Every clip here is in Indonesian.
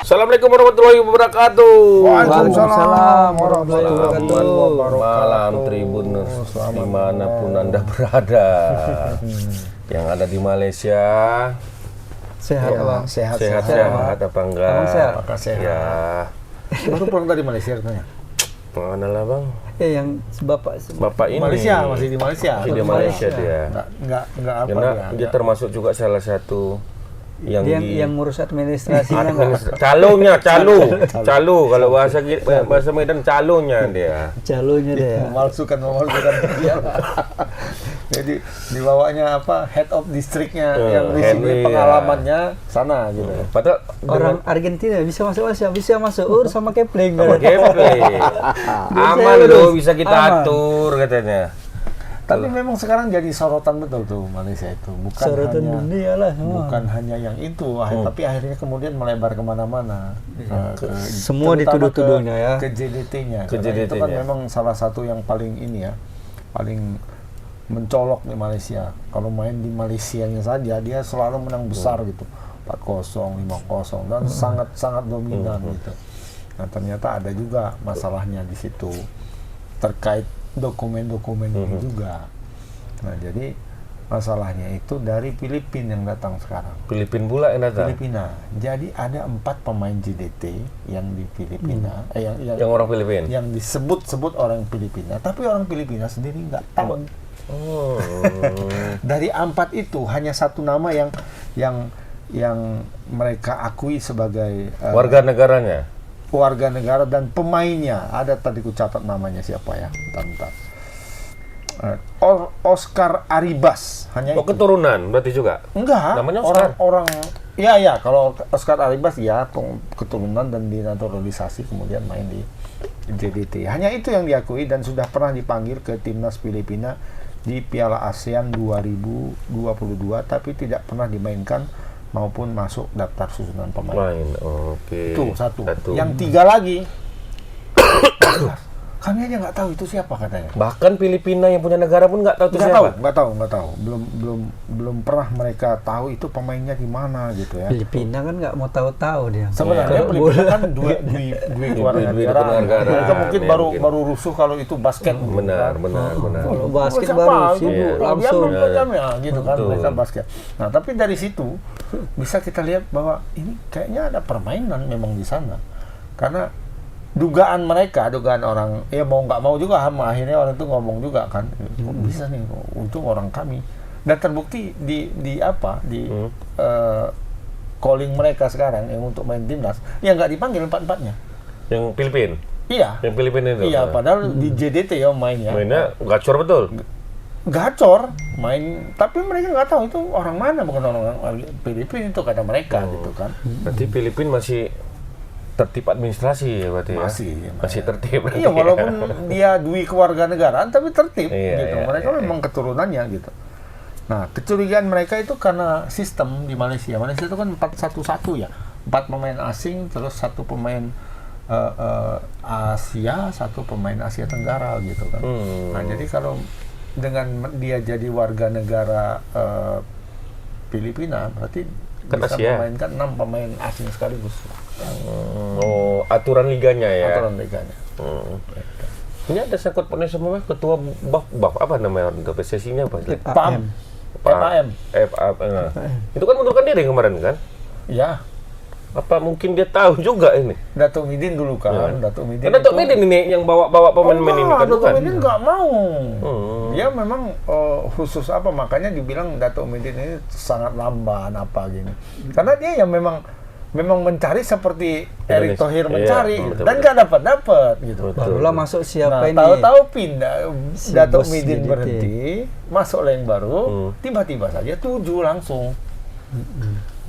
Assalamualaikum warahmatullahi wabarakatuh. Waalaikumsalam warahmatullahi wabarakatuh. Malam Tribuners dimanapun Anda berada. Yang ada di Malaysia. Sehat Ya, Bang? Sehat apa enggak? Abang sehat? Apakah sehat? Ya. Baru pulang dari Malaysia katanya. Mana lah Bang? Yang Bapak ini. Malaysia, masih di Malaysia. Masih di Malaysia dia. Enggak apa Karena dia. dia termasuk juga salah satu yang yang ngurus administrasinya nggak? Calo kalau bahasa Medan calonya dia. Calonnya deh. memalsukan dia. Jadi dibawanya apa? Head of districtnya yang di sini Henry, pengalamannya sana gitu. Padahal Orang Argentina bisa masuk sama Kepling. sama Kepling. Aman loh, bisa kita atur katanya. Tapi memang sekarang jadi sorotan betul tuh Malaysia itu. Sorotan dunia lah. Bukan hanya yang itu, tapi akhirnya kemudian melebar kemana-mana. Semua Terutama dituduh-tuduhnya ya. Ke JDT-nya. Ke Karena itu kan JDT-nya. memang salah satu yang paling ini ya, paling mencolok di Malaysia. Kalau main di Malaysianya saja dia selalu menang besar gitu. 4-0, 5-0 dan sangat dominan gitu. Nah, ternyata ada juga masalahnya di situ terkait dokumen-dokumen ini juga. Nah, jadi masalahnya itu dari Filipina yang datang sekarang. Filipina pula yang datang. Filipina. Jadi ada 4 pemain JDT yang di Filipina, Yang orang Filipina. yang disebut-sebut orang Filipina, tapi orang Filipina sendiri nggak tahu. Oh. Dari 4 itu hanya satu nama yang mereka akui sebagai Warga negaranya. warga negara dan pemainnya. Ada tadi ku catat namanya siapa ya? Bentar. Oscar Arribas, hanya Oh, itu. keturunan berarti juga. Enggak, Namanya Oscar. orang ya kalau Oscar Arribas ya keturunan dan dinaturalisasi kemudian main di JDT. Hanya itu yang diakui dan sudah pernah dipanggil ke timnas Filipina di Piala ASEAN 2022 tapi tidak pernah dimainkan maupun masuk daftar susunan pemain. Main. Oke. Itu satu. Yang 3 lagi kami aja nggak tahu itu siapa katanya. Bahkan Filipina yang punya negara pun nggak tahu itu siapa. Nggak tahu. Belum pernah mereka tahu itu pemainnya di mana gitu ya. Filipina kan nggak mau tahu-tahu dia. Sebenarnya Filipina kan dua keluarga negara. Mereka mungkin ya, baru rusuh kalau itu basket. Benar. Kalau basket Siapa? baru Gitu. sibuk Dia langsung. belum ya, gitu kan Betul. mereka basket. Nah, tapi dari situ bisa kita lihat bahwa ini kayaknya ada permainan memang di sana. Karena dugaan orang ya mau nggak mau juga akhirnya orang itu ngomong juga kan, kok bisa nih, untung orang kami. Dan terbukti di calling mereka sekarang yang untuk main timnas, ya nggak dipanggil 4-4-nya. Yang Filipina. Iya. Yang Filipina itu. Iya, padahal di JDT ya mainnya. Mainnya gacor betul. Gacor main, tapi mereka nggak tahu itu orang mana, bukan orang Filipina itu kata mereka gitu kan. Berarti Filipina masih tertib administrasi ya berarti ya? Masih tertib. Iya, walaupun dia dui kewarganegaraan tapi tertib Iya, gitu. iya, Mereka iya. memang keturunannya gitu. Nah, kecurigaan mereka itu karena sistem di Malaysia. Malaysia itu kan 4-1-1 ya. 4 pemain asing terus 1 pemain Asia, 1 pemain Asia Tenggara gitu kan. Nah, jadi kalau dengan dia jadi warga negara Filipina berarti Kan bisa Asia. memainkan 6 pemain asing sekaligus. Oh, aturan liganya ya. Aturan liganya. Ini ada sangkut pautnya sama ketua BAF apa namanya untuk PSSI-nya apa? PAM. FAM. Itu kan mundurkan diri kemarin kan? Ya, Apa mungkin dia tahu juga ini? Datuk Midin dulu kan. Datuk Midin. Karena Datuk Midin ini yang bawa pemain-pemain ini kan? Datuk Bukan? Midin nggak mau. Dia memang khusus apa, makanya dibilang Datuk Midin ini sangat lamban apa gini. Karena dia yang memang mencari seperti Erick Indonesia. Thohir Iya, mencari betul, dan nggak dapat gitu. Barulah masuk siapa Nah, ini? tahu-tahu pindah Si Datuk bos Midin JDT. berhenti, masuk yang baru, tiba-tiba saja 7 langsung.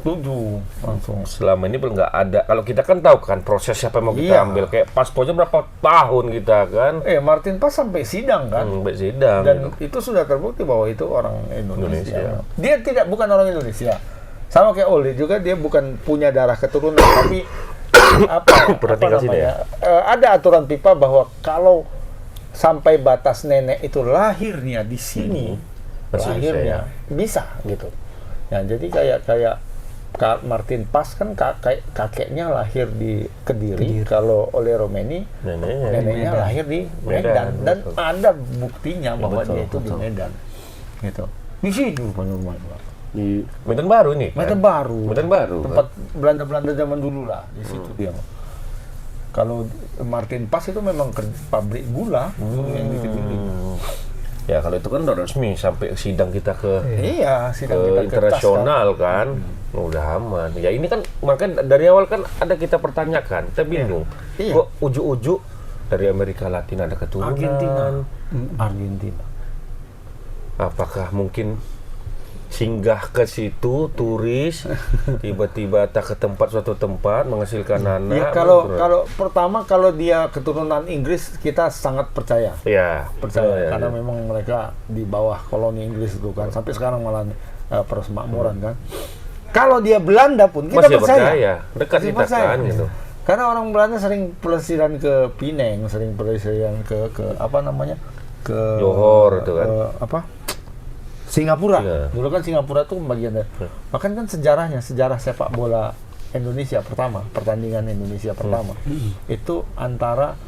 7 langsung. Selama ini belum nggak ada. Kalau kita kan tahu kan proses siapa yang mau kita Iya. ambil. Kayak pasponya berapa tahun kita kan? Martin Pas sampai sidang kan. Baik sidang. Dan itu sudah terbukti bahwa itu orang Indonesia. Indonesia. Dia bukan orang Indonesia. Sama kayak Oli juga, dia bukan punya darah keturunan tapi Berarti apa kasih namanya? Ada aturan FIFA bahwa kalau sampai batas nenek itu lahirnya di sini, Masih lahirnya bisa gitu. Ya, jadi kayak Martin Paes kan kakeknya lahir di Kediri. Kalau Ole Romeni neneknya lahir di Medan. Dan betul. ada buktinya bahwa Betul, dia itu di betul. Medan. Gitu. Di situ rumah. Di Medan Baru nih. Medan Baru. Medan Baru. Tempat Belanda zaman dulu lah di situ dia. Kalau Martin Paes itu memang pabrik gula yang di Kediri. Ya kalau itu kan udah resmi sampai sidang kita ke Iya, sidang kita ke internasional kan. Udah aman. Ya ini kan makanya dari awal kan ada kita pertanyakan, kita bingung. Iya. Kok ujuk-ujuk dari Amerika Latin ada keturunan? Argentina. Apakah mungkin singgah ke situ turis tiba-tiba tak ke suatu tempat menghasilkan anak? Ya kalau pertama kalau dia keturunan Inggris kita sangat percaya. ya Percaya ya, karena ya. memang mereka di bawah koloni Inggris itu kan sampai sekarang malah persemakmuran kan. Kalau dia Belanda pun kita masih percaya. percaya dekat Masih kita percaya. kan gitu. Karena orang Belanda sering pelesiran ke Pineng, sering pelesiran ke apa namanya? Ke Johor itu kan. Apa? Singapura. Iya. Dulu kan Singapura tuh bagian dari. Bahkan kan sejarah sepak bola Indonesia pertama, pertandingan Indonesia pertama itu antara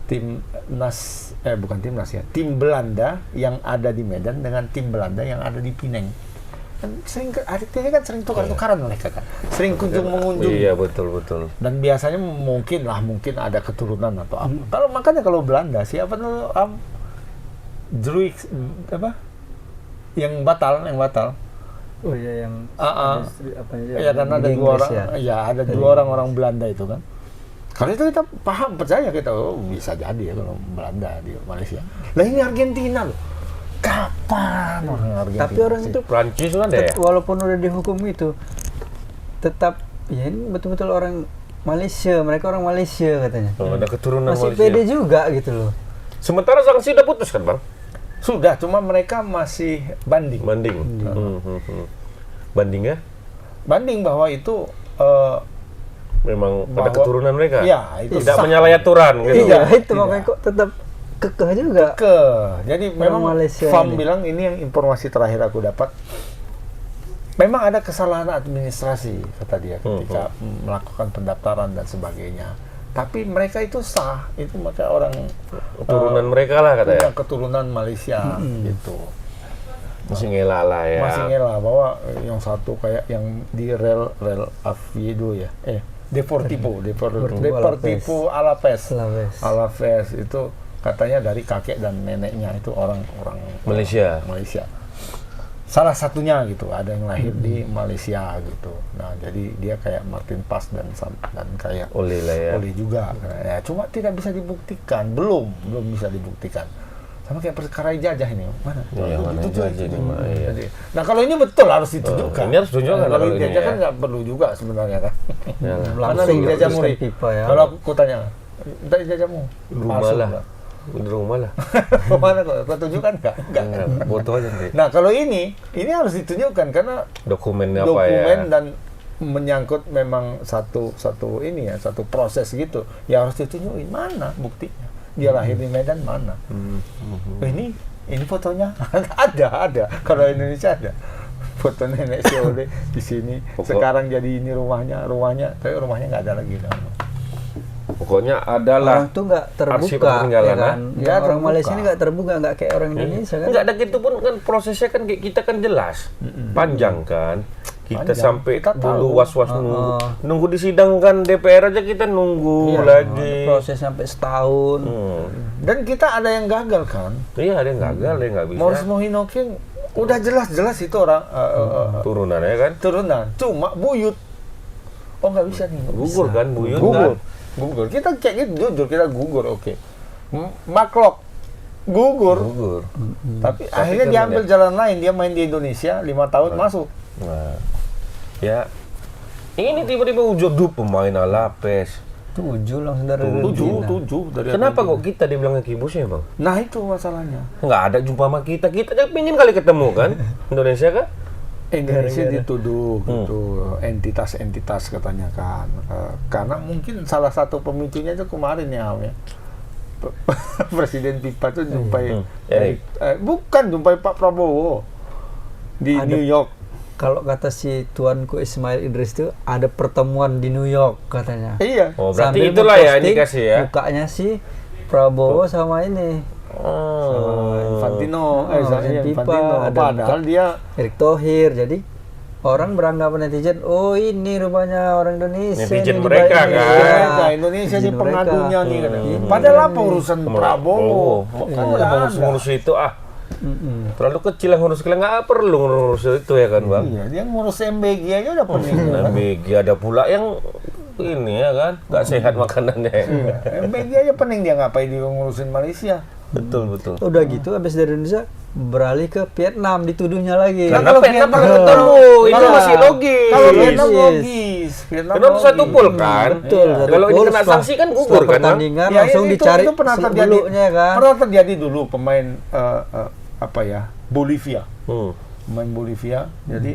bukan timnas ya, tim Belanda yang ada di Medan dengan tim Belanda yang ada di Pineng. Kan artinya kan sering tukar-tukaran mereka kan, sering kunjung mengunjung. Iya betul. Dan biasanya mungkin ada keturunan atau apa. Makanya kalau Belanda siapa tuh Druid apa? Yang batal. Oh iya yang Ya kan ada di dua Inggris orang, ada dua orang Belanda itu kan. Kalau itu kita percaya kita bisa jadi ya kalau Belanda di Malaysia. Lah ini Argentina loh. Kapan orang Argentina? Tapi orang itu Prancis kan deh. walaupun udah dihukum itu tetap ya ini betul-betul orang Malaysia, mereka orang Malaysia katanya. Ada keturunan Masih Malaysia. pede juga gitu loh. Sementara sanksi udah putus kan bang? Sudah, cuma mereka masih banding. Banding. Banding ya? Banding bahwa itu Memang ada bahwa- keturunan mereka? Iya, itu Tidak sah. menyalahi aturan gitu? Iya, itu tidak. makanya kok tetap kekeh juga. Jadi Orang memang Malaysia FAM ini. bilang ini yang informasi terakhir aku dapat. Memang ada kesalahan administrasi kata dia ketika melakukan pendaftaran dan sebagainya. Tapi mereka itu sah, itu maka orang Keturunan mereka lah katanya? keturunan Malaysia gitu. Masih ngelak lah ya? Masih ngelak bahwa yang satu kayak yang di rel Oviedo ya, Deportivo Alavés. Alavés itu katanya dari kakek dan neneknya itu orang Malaysia. Salah satunya gitu, ada yang lahir di Malaysia gitu. Nah, jadi dia kayak Martin Paes dan kayak Oli lah ya? Oli juga. Ya, cuma tidak bisa dibuktikan, belum bisa dibuktikan. Sama kayak perkara jajah ini, mana? Iya, mana Ditunjuk, jajah ini, Mak, iya. Jadi, nah kalau ini betul harus ditunjukkan. Ini harus ditunjukkan Kalau kalau ini jajah ya. kan nggak perlu juga sebenarnya kan. Ya, Mana langsung nih jajahmu diteruskan nih? pipa ya. Kalau aku tanya, minta jajahmu. Rumah Palsu lah. nggak? Di rumah lah. Mana kok? Kau tunjukkan nggak? Nggak. Foto aja nanti. Nah kalau ini harus ditunjukkan karena Dokumen apa ya? dokumen dan menyangkut memang satu proses gitu. Ya harus ditunjukin mana buktinya. Dia lahir di Medan mana? Ini fotonya ada. Kalau Indonesia ada foto nenek si Ole di sini. Sekarang jadi ini rumahnya, tapi rumahnya nggak ada lagi. Pokoknya adalah Orang tuh nggak arsip terbuka, ketinggalan, ya kan? Ya, Yang orang terbuka. Malaysia ini nggak terbuka, nggak kayak orang Indonesia kan? Enggak ada gitu pun kan prosesnya kan kayak kita kan jelas. Panjang kan. Kita Panjang. sampai Kita dulu tahu. was-was nunggu di sidang kan DPR aja kita nunggu lagi. Proses sampai setahun. Dan kita ada yang gagal kan. Iya, ada yang gagal, ada yang nggak bisa. Morris Mohinoking udah jelas itu orang Turunannya kan. turunan, cuma buyut. Oh nggak bisa nih. nggak Gugur bisa. kan, buyut Gugur. Kita kayak gitu jujur kita gugur, oke. Maklok gugur. Tapi akhirnya kan diambil jalan lain. Dia main di Indonesia 5 tahun masuk. Nah, ya ini tiba-tiba ujuk pemain Alavés. 7 langsung dari 7 dari Kenapa kok kita dibilangnya kibusnya bang? Nah itu masalahnya. Nggak ada jumpa sama kita aja pingin kali ketemu kan Indonesia kan? Indonesia dituduh gitu entitas katanya kan. Karena mungkin salah satu pemicunya itu kemarin ya Am, ya. Presiden FIFA tuh jumpai Erick. bukan jumpai Pak Prabowo di New York. kalau kata si tuanku Ismail Idris itu ada pertemuan di New York katanya. Iya. Oh, berarti Sambil itulah ya memposting indikasi ya. mukanya si Prabowo sama ini. Infantino, Infantino. Infantino. Padahal dia Erick Thohir. Jadi orang beranggapan netizen, oh ini rupanya orang Indonesia. Netizen nih di mereka, balik ini. kan? Ya, Indonesia ini netizen pengadunya mereka. nih kan. Ini Padahal kan apa ini. urusan Prabowo? Kan udah ngurus itu terlalu kecil yang ngurus, kita nggak perlu ngurus itu ya kan bang. Iya, dia ngurus MBG aja udah pening. MBG ada pula yang ini ya kan, nggak sehat makanannya. Iya, MBG aja pening, dia ngapain dia ngurusin Malaysia? Betul. Udah gitu habis dari Indonesia beralih ke Vietnam, dituduhnya lagi. Karena kalau Vietnam Vietnam- pernah ketemu, itu Kalau- masih logis. Kalau Yes, Vietnam yes. logis, Vietnam Karena logis. satu pul kan. Betul. Iya. satu Kalau ini gol kena setelah- sanksi kan gugur setelah kan, Bang? pertandingan Ya, langsung itu dicari pernah terjadi. seluk-beluknya kan. Pernah terjadi dulu pemain apa ya, Bolivia. Pemain Bolivia, jadi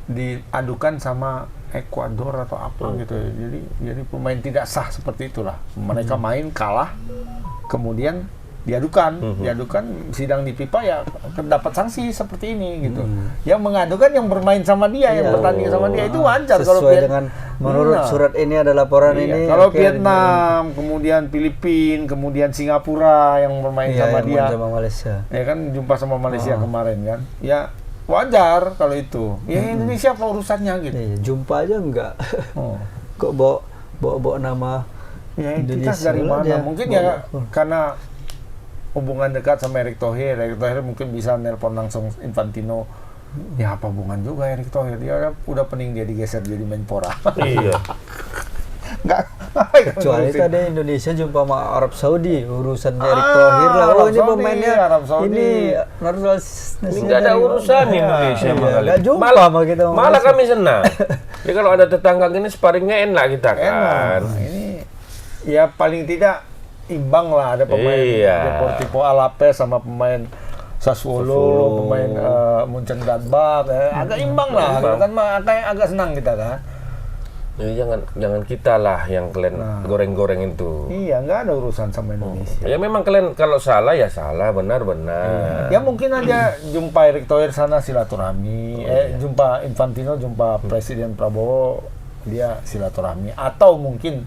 diadukan sama Ekuador atau apa gitu. Jadi pemain tidak sah seperti itulah. Mereka main kalah, kemudian diadukan sidang di FIFA ya dapat sanksi seperti ini gitu. Yang mengadukan yang bermain sama dia, yang Iya. bertanding sama dia itu wajar kalau Sesuai dengan menurut Nah. surat ini ada laporan Iya, ini. kalau oke, Vietnam, kemudian Filipina, kemudian Singapura yang bermain iya, sama yang dia, main sama Malaysia. ya kan jumpa sama Malaysia kemarin kan, ya wajar kalau itu. Ya Indonesia apa urusannya gitu. Iya, jumpa aja enggak. Oh. Kok bawa nama Ya Indonesia identitas dari lah mana? dia. Mungkin ya karena hubungan dekat sama Erick Thohir. Erick Thohir mungkin bisa nelpon langsung Infantino. Ya apa hubungan juga Erick Thohir? Dia udah pening dia digeser jadi Menpora. Iya. Enggak. kecuali tadi Indonesia jumpa sama Arab Saudi urusan Erick Ah, Thohir lah. Arab Oh ini Saudi, pemainnya Arab Saudi. ini naturalisasi. Ini nggak ada urusan Indonesia sama kali. Nggak jumpa Malah, sama kita sama malah Malaysia. kami senang. Jadi kalau ada tetangga gini sparingnya enak kita kan. Enak. Ini ya paling tidak imbang lah, ada pemain Iya. Deportivo Alaves sama pemain Sassuolo, pemain Mönchengladbach, agak imbang lah. Imbang. Kan mah agak senang kita kan. Jadi jangan kita lah yang kalian goreng-goreng itu. Iya, nggak ada urusan sama Indonesia. Ya memang kalian kalau salah ya salah, benar-benar. Ya mungkin aja jumpa Erick Thohir sana silaturahmi, jumpa Infantino, jumpa Presiden Prabowo, dia silaturahmi, atau mungkin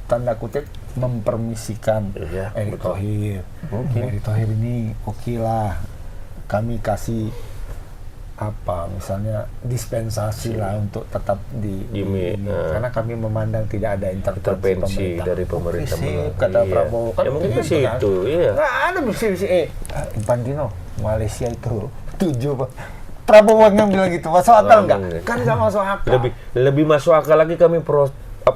tanda kutip mempermisikan Iya, Erick betul. Thohir. Mungkin. Erick Thohir ini oke lah, kami kasih apa misalnya dispensasi lah untuk tetap di Gini, karena kami memandang tidak ada Intervensi dari pemerintah. Oke, sip, Iya. kata Prabowo kan Ya mungkin ke gitu kan. situ, iya. Nggak ada misi Infantino Malaysia itu 7 Pak. Prabowo yang bilang gitu, masuk akal nggak? enggak. Kan nggak masuk akal. Lebih masuk akal lagi kami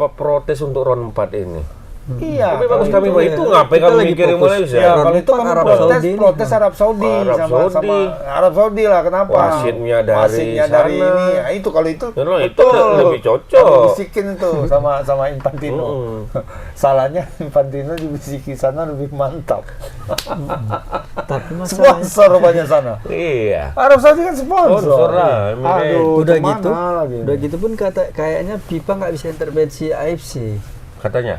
protes untuk RON 4 ini. Iya. Tapi bagus kalau kami itu- itu ngapain kita kamu lagi mikirin fokus. Malaysia? Ya, Ron kalau itu 4 kamu Arab protes Saudi. Arab Saudi Arab sama Saudi. Arab Saudi lah, kenapa? Wasitnya dari Wasitnya dari sana. ini. Ya, itu kalau itu Kalau itu lebih cocok. Kamu bisikin itu sama Infantino. Salahnya Infantino dibisiki sana lebih mantap. Tapi masalahnya Sponsor banyak sana. Iya. Arab Saudi kan sponsor. Sponsor lah, Aduh, udah kemana gitu, lagi? udah gitu pun kayaknya FIFA nggak bisa intervensi AFC. Katanya.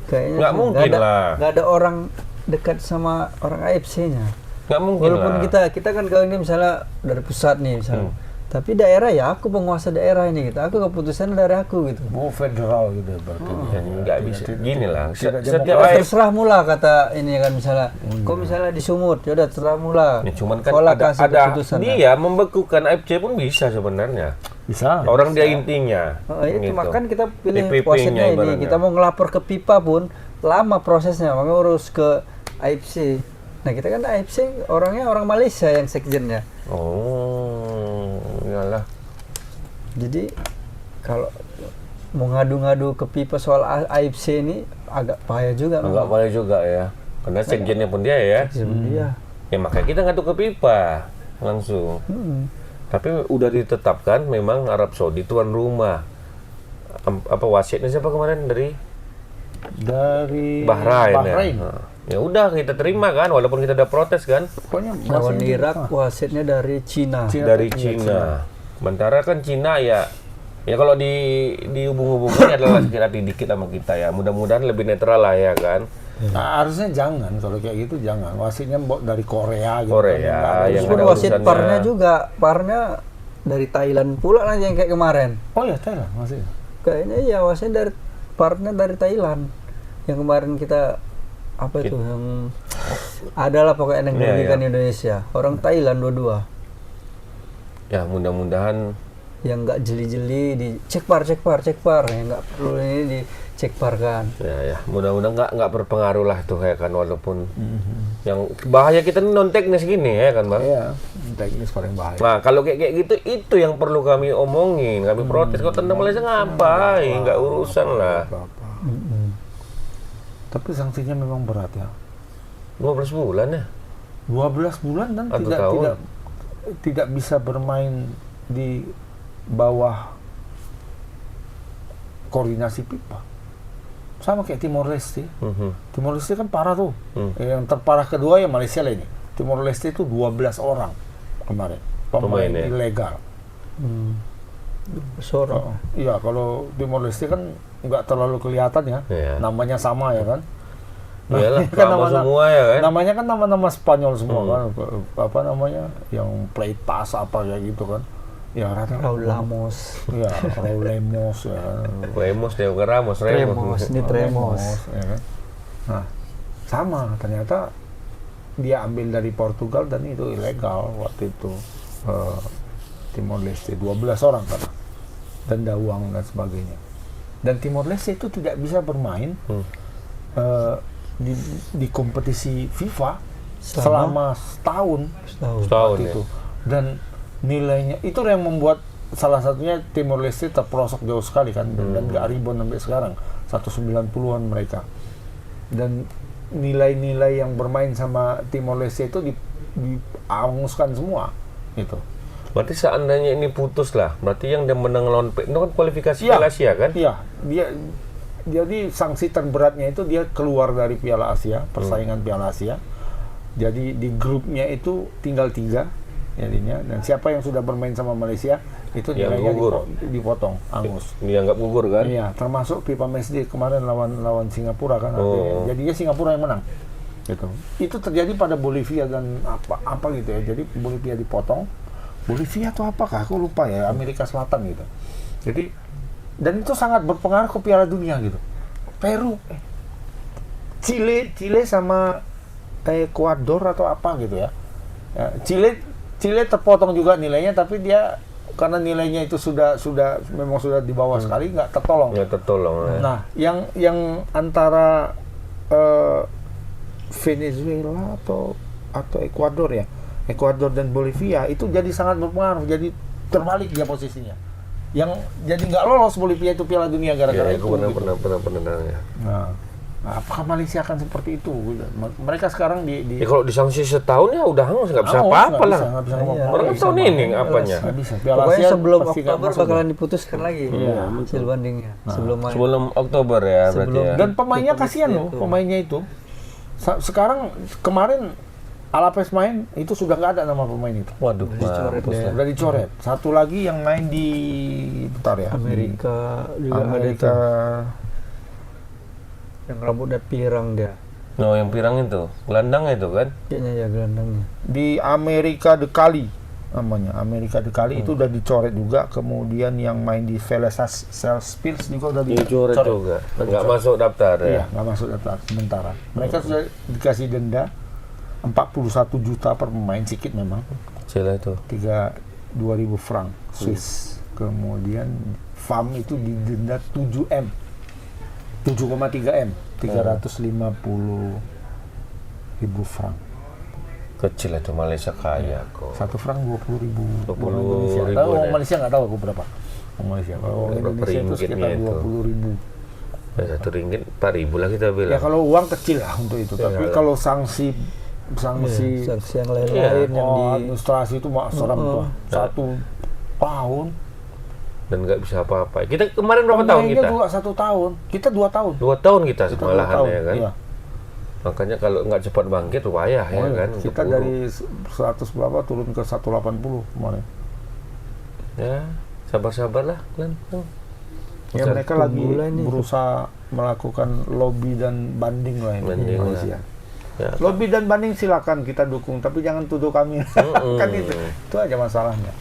Kayaknya Nggak mungkin lah. Nggak ada orang dekat sama orang AFC-nya. Nggak mungkin Walaupun lah. kita kan kalau ini misalnya dari pusat nih misalnya. Tapi daerah ya aku penguasa daerah ini gitu. Aku keputusan dari aku gitu. Mau federal gitu berarti. Ya, nggak bisa. Gini lah. tidak Setiap Ya, AFC terserah mula kata ini kan misalnya. Kok misalnya di Sumut, ya udah terserah mula. ya, cuman kan Sekolah ada kasih keputusan, kan. dia membekukan AFC pun bisa sebenarnya. Bisa. Orang dia intinya. Oh, itu Gitu. makan kita pilih DPP-nya wasitnya ini. ibaratnya. Kita mau ngelapor ke FIFA pun lama prosesnya, makanya urus ke AFC. Nah kita kan AFC orangnya orang Malaysia yang sekjennya. Oh, iyalah. Jadi kalau mau ngadu-ngadu ke FIFA soal AFC ini agak payah juga. Agak bahaya juga ya. Karena sekjennya pun dia ya. Iya. Ya makanya kita ngadu ke FIFA langsung. Tapi udah ditetapkan memang Arab Saudi tuan rumah. Apa wasitnya siapa kemarin dari Dari Bahrain. Ya. Ya udah kita terima kan walaupun kita ada protes kan Pokoknya Lawan masih- Irak wasitnya dari Cina. dari Cina. Sementara kan Cina ya kalau dihubung-hubungkan adalah sekiranya dikit sama kita ya. Mudah-mudahan lebih netral lah ya kan. Nah, harusnya jangan kalau kayak gitu jangan. Wasitnya dari Korea gitu. Korea kan. yang Terus pun ada wasit urusannya. parnya juga, parnya dari Thailand pula nanti yang kayak kemarin. Oh ya, Thailand masih. Kayaknya iya wasnya dari partnya dari Thailand. Yang kemarin kita apa itu yang adalah pokoknya yang Iya, merugikan iya. Indonesia. Orang Thailand dua-dua. Ya mudah-mudahan Yang nggak jeli-jeli di cek par yang nggak perlu ini di cek par kan. ya mudah-mudahan nggak berpengaruh lah tuh ya kan, walaupun yang bahaya kita non teknis gini ya kan Bang. Iya, teknis paling bahaya. Nah kalau kayak gitu itu yang perlu kami omongin, kami protes. Kalau tentang Malaysia ngapain, nggak urusan lah. Apa-apa. Tapi sanksinya memang berat ya. 12 bulan ya. 12 bulan dan Satu tidak tahun. tidak bisa bermain di bawah koordinasi FIFA. Sama kayak Timor Leste. Timor Leste kan parah tuh. Yang terparah kedua ya Malaysia lah ini. Timor Leste itu 12 orang kemarin pemain ya? ilegal. Sorong. Iya, kalau Timor Leste kan nggak terlalu kelihatan ya. Iya. Namanya sama ya kan. Iyalah, Kan sama semua ya kan. Namanya kan nama-nama Spanyol semua kan. Apa namanya? Yang Pleitas apa kayak gitu kan. Ya rata-rata. Raul Lamos. Ya, Raul Lemos ya. Remos deh, bukan Ramos, Tremos, ini Tremos. Ya kan? Nah, sama ternyata dia ambil dari Portugal dan itu ilegal waktu itu. Timor Leste 12 orang kan. Denda uang dan sebagainya. Dan Timor Leste itu tidak bisa bermain di kompetisi FIFA selama setahun. Setahun Waktu ya. itu. Dan nilainya itu yang membuat salah satunya Timor Leste terperosok jauh sekali kan, dan nggak rebound sampai sekarang 190-an mereka. Dan nilai-nilai yang bermain sama Timor Leste itu dianguskan semua gitu. Berarti seandainya ini putus lah, berarti yang dia menang lawan itu kan kualifikasi Iya. Piala Asia kan? Iya, jadi sanksi terberatnya itu dia keluar dari Piala Asia, persaingan Piala Asia. Jadi di grupnya itu tinggal 3 jadinya, dan siapa yang sudah bermain sama Malaysia itu Yang nilainya gugur. dipotong, angus. Dianggap gugur kan? Iya, termasuk FIFA Matchday kemarin lawan Singapura kan. Oh. Jadinya Singapura yang menang. Gitu. Itu terjadi pada Bolivia dan apa gitu ya. Jadi Bolivia dipotong. Bolivia itu apakah? Aku lupa ya, Amerika Selatan gitu. Jadi dan itu sangat berpengaruh ke Piala Dunia gitu. Peru, Chile sama Ekuador atau apa gitu ya. Chile terpotong juga nilainya, tapi dia karena nilainya itu sudah di bawah sekali, nggak tertolong. Nggak tertolong. Ya. Nah, yang antara Venezuela atau Ekuador ya, Ekuador dan Bolivia itu jadi sangat berpengaruh, jadi terbalik dia posisinya. Yang jadi nggak lolos Bolivia itu Piala Dunia gara-gara Ya, itu. aku Gitu. pernah ya. Nah, apakah Malaysia akan seperti itu? Mereka sekarang Ya kalau disanksi setahun ya udah hangus, nggak bisa apa-apa lah. Nggak bisa ngomong. Iya. Orang kan tahun ini apanya? Nggak bisa. Piala Pokoknya Asia sebelum pasti nggak Oktober masuk. bakalan diputuskan lagi hasil bandingnya. Sebelum main. Sebelum Oktober ya berarti Sebelum- ya. Dan pemainnya Itu kasihan loh, itu. pemainnya itu. Sekarang kemarin Alaves main itu sudah nggak ada nama pemain itu. Waduh, Dicoret mampus deh. lah. Udah dicoret. Satu lagi yang main di bentar ya. Amerika Di juga Amerika. ada yang rambutnya pirang dia. No, yang pirang itu, gelandang itu kan? Kayaknya ya gelandangnya. Di Amerika de Cali namanya. Amerika de Cali itu udah dicoret juga. Kemudian yang main di Vélez Sarsfield juga udah Dicoret juga. Nggak masuk daftar Iya, ya. nggak masuk daftar sementara. Mereka sudah dikasih denda 41 juta per pemain, sedikit memang. Kecil itu. 2.000 franc Swiss. Kemudian FAM itu didenda 7M. 7,3 M. 350.000 franc. Kecil itu, Malaysia kaya kok. 1 franc 20.000. 20.000 Tahu ya. orang Malaysia nggak tahu aku berapa. Orang Malaysia. Kalau orang Berapa Indonesia itu ringgitnya sekitar itu? 20.000. RM1 4.000 lah kita Ya bilang. kalau uang kecil lah untuk itu. Tapi Iya. kalau sanksi Sanksi yang lain-lain yang di administrasi itu serem tuh. 1 tahun. Dan nggak bisa apa-apa. Kita kemarin berapa tahun Pemainnya kita? juga 1 tahun. Kita 2 tahun. 2 tahun kita Kita malahan 2 tahun, ya kan. iya. Makanya kalau nggak cepat bangkit payah ya Oh, kan. kita keburu. dari 100 berapa turun ke 180 kemarin. Ya, sabar-sabarlah kan. Ya mereka lagi tunggulah ini. berusaha melakukan lobby dan banding lah ini Banding lah. Malaysia. Ya. Lobby dan banding silakan kita dukung, tapi jangan tuduh kami. Kan itu aja masalahnya.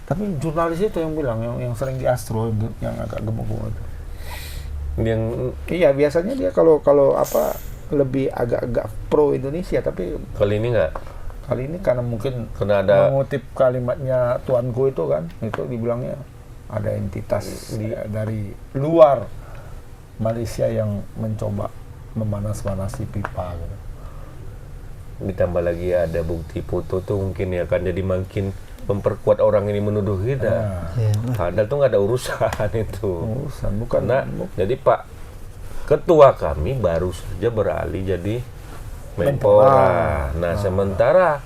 Tapi jurnalis itu yang bilang, yang sering di Astro, yang agak gemuk-gemuk itu. Yang Iya, biasanya dia kalau apa lebih agak-agak pro Indonesia, tapi kali ini nggak. kali ini karena mungkin Karena ada- mengutip kalimatnya tuanku itu kan, itu dibilangnya ada entitas dari luar Malaysia yang mencoba memanas-manasi pipa gitu. Ditambah lagi ada bukti foto tuh mungkin ya kan jadi makin memperkuat orang ini menuduh kita. Nah, Iya. Padahal tuh nggak ada urusan itu. urusan bukan Karena jadi Pak Ketua kami baru saja beralih jadi Menpora. Nah, sementara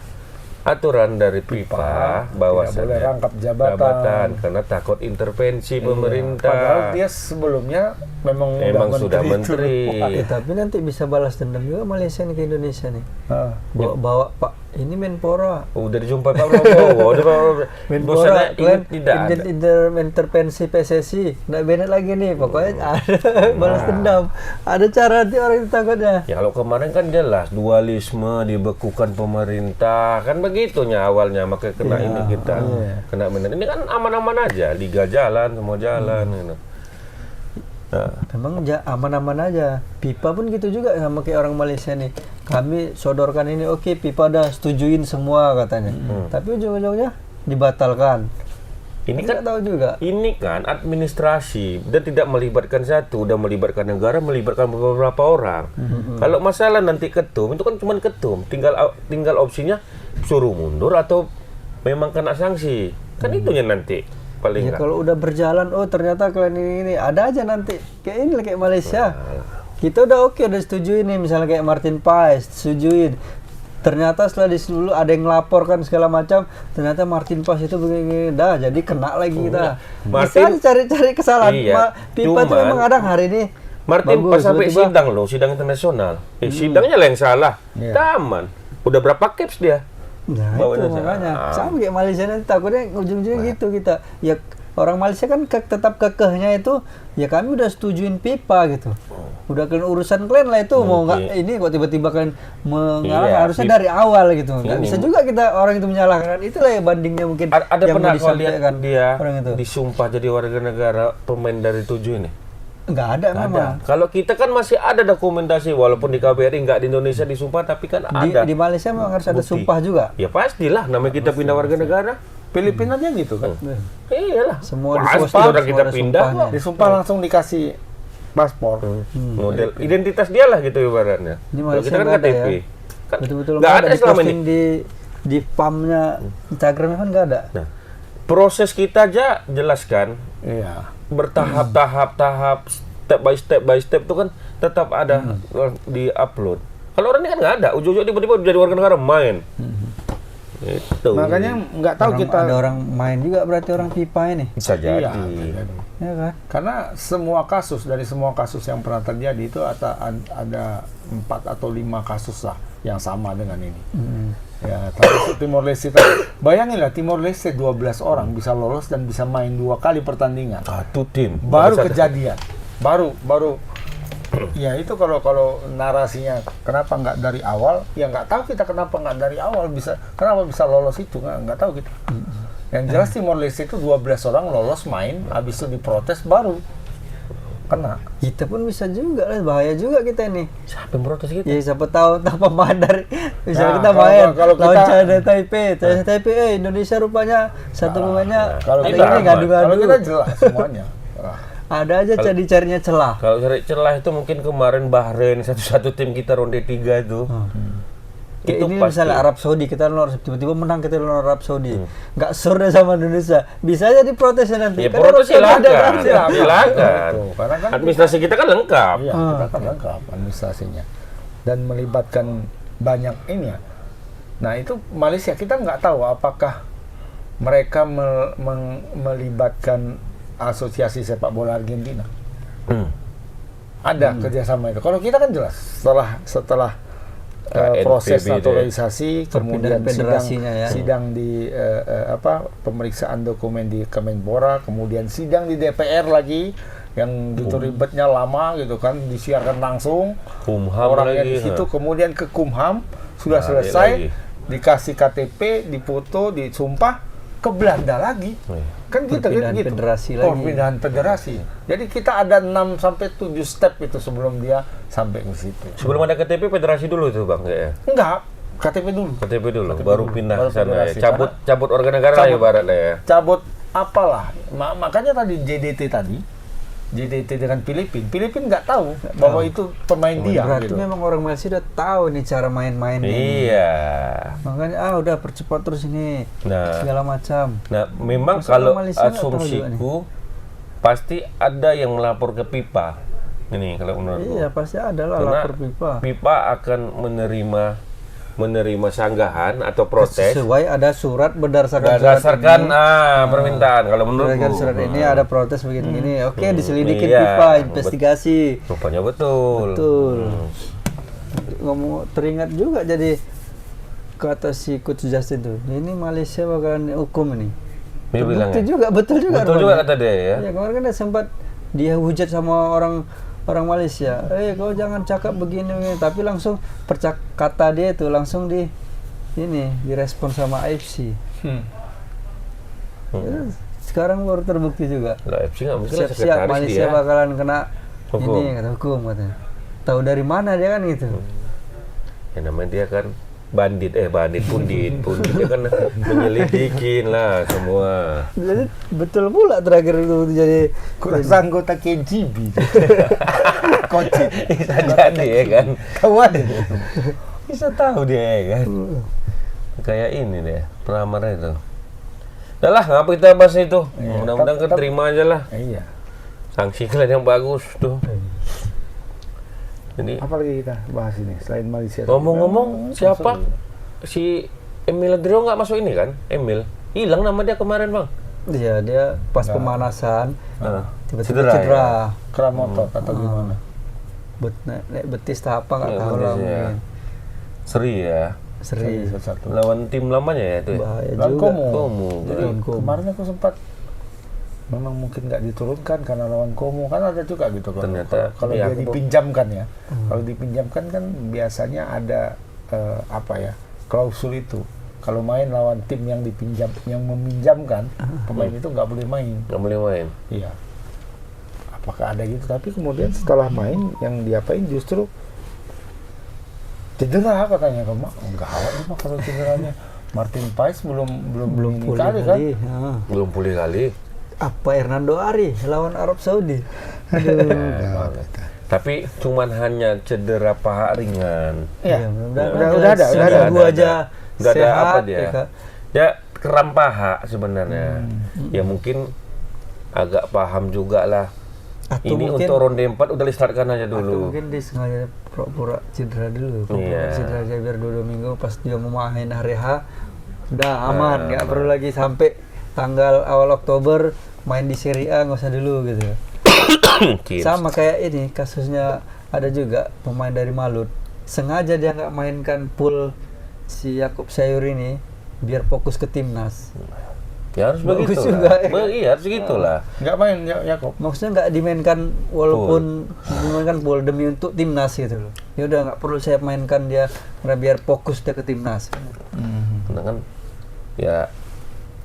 aturan dari FIFA bahwa tidak boleh rangkap jabatan. karena takut intervensi pemerintah. Padahal dia sebelumnya memang sudah itu. menteri. Tapi nanti bisa balas dendam juga Malaysia nih ke Indonesia nih. Ah, Bawa Pak, ini Menpora. Udah dijumpai Pak Prabowo. Menpora, kalian tidak ada. intervensi PSSI, nggak benar lagi nih. Pokoknya ada balas dendam. Ada cara nanti orang itu takutnya. Ya kalau kemarin kan jelas dualisme dibekukan pemerintah kan begitunya awalnya makanya kena ini kita kena benar ini kan aman-aman aja liga jalan semua jalan gitu. Nah, Memang aman-aman aja. pipa pun gitu juga sama kayak orang Malaysia nih. Kami sodorkan ini, oke, pipa udah setujuin semua katanya. Tapi ujung-ujungnya dibatalkan. ini Nggak kan tahu juga. ini kan administrasi dan tidak melibatkan satu, udah melibatkan negara, melibatkan beberapa orang. Kalau masalah nanti ketum itu kan cuma ketum, tinggal opsinya suruh mundur atau memang kena sanksi. Kan itunya nanti paling Ya nggak. kalau udah berjalan, oh ternyata kalian ini ada aja nanti kayak ini kayak Malaysia. Kita udah oke, udah setujuin nih, misalnya kayak Martin Pais setujuin. Ternyata setelah dulu ada yang laporkan segala macam, ternyata Martin Pais itu begini, dah jadi kena lagi kita. Bisa Martin- cari-cari kesalahan. Iya, Pipa tuh cuman- memang ada hari ini. Martin bagus, pas sampai tiba-tiba- sidang loh, sidang internasional. Sidangnya lah yang salah. Iya. Taman. Udah berapa caps dia? Nah Bawa itu aja. makanya sama kayak Malaysia nanti takutnya ujung-ujungnya gitu kita. Ya orang Malaysia kan tetap kekehnya itu ya kami udah setujuin pipa gitu. Udah kalian urusan kalian lah itu mau nggak ini kok tiba-tiba kalian mengalah Iya, harusnya dari awal gitu. Nggak Ini. bisa juga kita orang itu menyalahkan. Itulah ya bandingnya mungkin Ada yang pernah mau kau lihat disampaikan dia orang itu. disumpah jadi warga negara pemain dari 7 ini? Nggak ada Nggak memang. ada. Kalau kita kan masih ada dokumentasi walaupun di KBRI nggak di Indonesia disumpah tapi kan ada. Di Malaysia memang harus ada bukti. sumpah juga. Ya pastilah namanya kita pindah warga negara. Filipina aja gitu kan. Iyalah. Semua pasti disumpah, orang semua kita ada pindah sumpahnya. kok. Disumpah langsung dikasih paspor. Model identitas dia lah gitu ibaratnya. Ini Kalau Malaysia kita kan nggak ada KTP. ya. Kan Betul-betul nggak ada selama ini. diposting di pamnya Instagramnya kan nggak ada. Nah, proses kita aja jelaskan Iya. bertahap-tahap, step by step itu kan tetap ada di upload. Kalau orang ini kan nggak ada, ujung-ujung tiba-tiba jadi warga negara main. Itu. Makanya nggak tahu kita Ada orang main juga berarti orang pipa ini. bisa jadi. Iya, jadi. Ya kan? Karena semua kasus dari semua kasus yang pernah terjadi itu ada 4 atau 5 kasus lah yang sama dengan ini. Ya, termasuk Timor Leste. Bayanginlah Timor Leste 12 orang bisa lolos dan bisa main 2 kali pertandingan. Satu tim. Baru Satu- kejadian. Baru ya itu kalau narasinya kenapa nggak dari awal, ya nggak tahu kita kenapa nggak dari awal kenapa bisa lolos itu nggak tahu kita. Yang jelas Timor Leste itu 12 orang lolos main, habis itu diprotes baru kena. Kita pun bisa juga lah, bahaya juga kita ini. Siapa yang protes kita? Ya siapa tahu tanpa pemain dari misalnya Nah, kita kalau- main kalau lawan kita- China Taipei, Indonesia rupanya satu pemainnya Kalau ini kita ngadu-ngadu. kalau kita jelas semuanya. Ada aja cari-carinya celah. Kalau cari celah itu mungkin kemarin Bahrain satu tim kita ronde 3 itu. Kayak Itu ini pasti. misalnya Arab Saudi, kita lawan tiba-tiba menang kita lawan Arab Saudi. Nggak sore sama Indonesia. Bisa aja diprotesnya nanti. Ya Karena protes Arab Saudi ada silakan. kan. Silakan. Tuh, karena kan Administrasi kita kan lengkap. iya, kita kan lengkap administrasinya dan melibatkan banyak ini ya. Nah itu Malaysia kita nggak tahu apakah mereka melibatkan asosiasi sepak bola Argentina. Ada kerjasama itu. Kalau kita kan jelas setelah proses NPB naturalisasi, kemudian federasinya ya. sidang di pemeriksaan dokumen di Kemenpora, kemudian sidang di DPR lagi yang gitu ribetnya lama gitu kan, disiarkan langsung. Kumham Orangnya lagi. di situ, kemudian ke Kumham sudah Balik selesai, lagi. dikasih KTP, dipoto, disumpah, ke Belanda lagi. Kan kita Perpindahan gitu. federasi lagi. Perpindahan federasi. Jadi kita ada 6 sampai 7 step itu sebelum dia sampai ke situ. Sebelum ada KTP federasi dulu tuh Bang ya. Enggak, KTP dulu. KTP dulu, baru pindah baru ke sana ya. federasi. Cabut warga negara lah Cabut. ibaratnya ya. Cabut apalah. Makanya tadi JDT dengan Filipina nggak tahu bahwa itu pemain dia. Berarti Gitu. memang orang Malaysia udah tahu nih cara main-main. Iya. Makanya udah percepat terus ini Nah, segala macam. memang Masa kalau orang Malaysia nggak tahu juga asumsiku pasti ada yang melapor ke PIPA. Ini kalau menurutku. Iya pasti ada lah Karena lapor pipa. PIPA akan menerima sanggahan atau protes Sesuai ada surat berdasarkan berdasarkan surat ini. permintaan kalau Berdasarkan menurutku. surat ini ada protes begini-gini. Oke, diselidikin Iya, pipa, investigasi. Rupanya betul. Betul. Ngomong teringat juga jadi kata si Coach Justin tuh. Ini Malaysia bakalan hukum ini. Dia bilang Betul ya? juga, betul juga. Betul juga rupanya. kata dia ya. Ya kemarin kan dia sempat dia hujat sama orang Malaysia. Kau jangan cakap begini, tapi langsung kata dia itu langsung direspon sama AFC. Ya, sekarang baru terbukti juga. Lah FC nggak mungkin lah Siap-siap sekretaris Malaysia dia. bakalan kena Hukum. ini kata hukum katanya. Tahu dari mana dia kan gitu. Ya namanya dia kan pundit dia kan menyelidikin lah semua. Jadi betul pula terakhir itu jadi Kurang anggota KGB. Coach. Bisa jadi ya kan. Kawan. Bisa tahu dia ya kan. Kayak ini deh, pelamar itu. Udah lah, ngapa kita bahas itu? Iya, Mudah-mudahan tetap- keterima aja lah. Iya. Sanksi kalian yang bagus tuh. Jadi Apa lagi kita bahas ini selain Malaysia? ngomong-ngomong, siapa si Emil Adrio nggak masuk ini kan? Emil hilang nama dia kemarin Bang. Iya, dia pas pemanasan tiba-tiba Cedera, cedera. Keramotot atau gimana? Nek betis tak apa nggak Iya, tahu lah betis ya. mungkin. Seri ya. Seri. Satu. Lawan tim lamanya ya itu ya. Bahaya Lawan juga. Como. Como. Jadi kemarin aku sempat memang mungkin nggak diturunkan karena lawan Como kan ada juga gitu kan. Ternyata, Kalau iya, dia aku- dipinjamkan ya. Kalau dipinjamkan kan biasanya ada klausul itu. Kalau main lawan tim yang meminjamkan pemain itu nggak boleh main. Nggak boleh main. Iya. Apakah ada gitu? Tapi kemudian setelah main yang diapain justru cedera katanya Kema. Enggak awak mah kalau cederanya. Martin Paes belum ini Pulih kali kan. kali. Ya. Belum pulih kali. Apa Hernando Ari lawan Arab Saudi? Tapi cuman hanya cedera paha ringan. Iya. Udah ada. Seminggu aja. Udah ada sehat, apa dia? ya, Kak. Ya kram paha sebenarnya. Ya mungkin agak paham juga lah. Atau Ini mungkin, untuk ronde 4 udah di-startkan aja atau dulu. mungkin dia sengaja pura-pura cedera dulu. Pura-pura Iya. cedera aja biar 2 minggu pas dia mau main hari H udah aman, nggak perlu lagi sampai tanggal awal Oktober main di Serie A nggak usah dulu gitu. Mungkin. Sama kayak ini kasusnya ada juga pemain dari Malut sengaja dia nggak mainkan pool si Yakub Sayur ini biar fokus ke timnas. Ya harus Bagus begitu juga, lah. ya. Iya harus gitulah. Nggak main Yakob. Maksudnya nggak dimainkan walaupun dimainkan pool demi untuk timnas gitu loh. Ya udah nggak perlu saya mainkan dia karena biar fokus dia ke timnas. Karena kan ya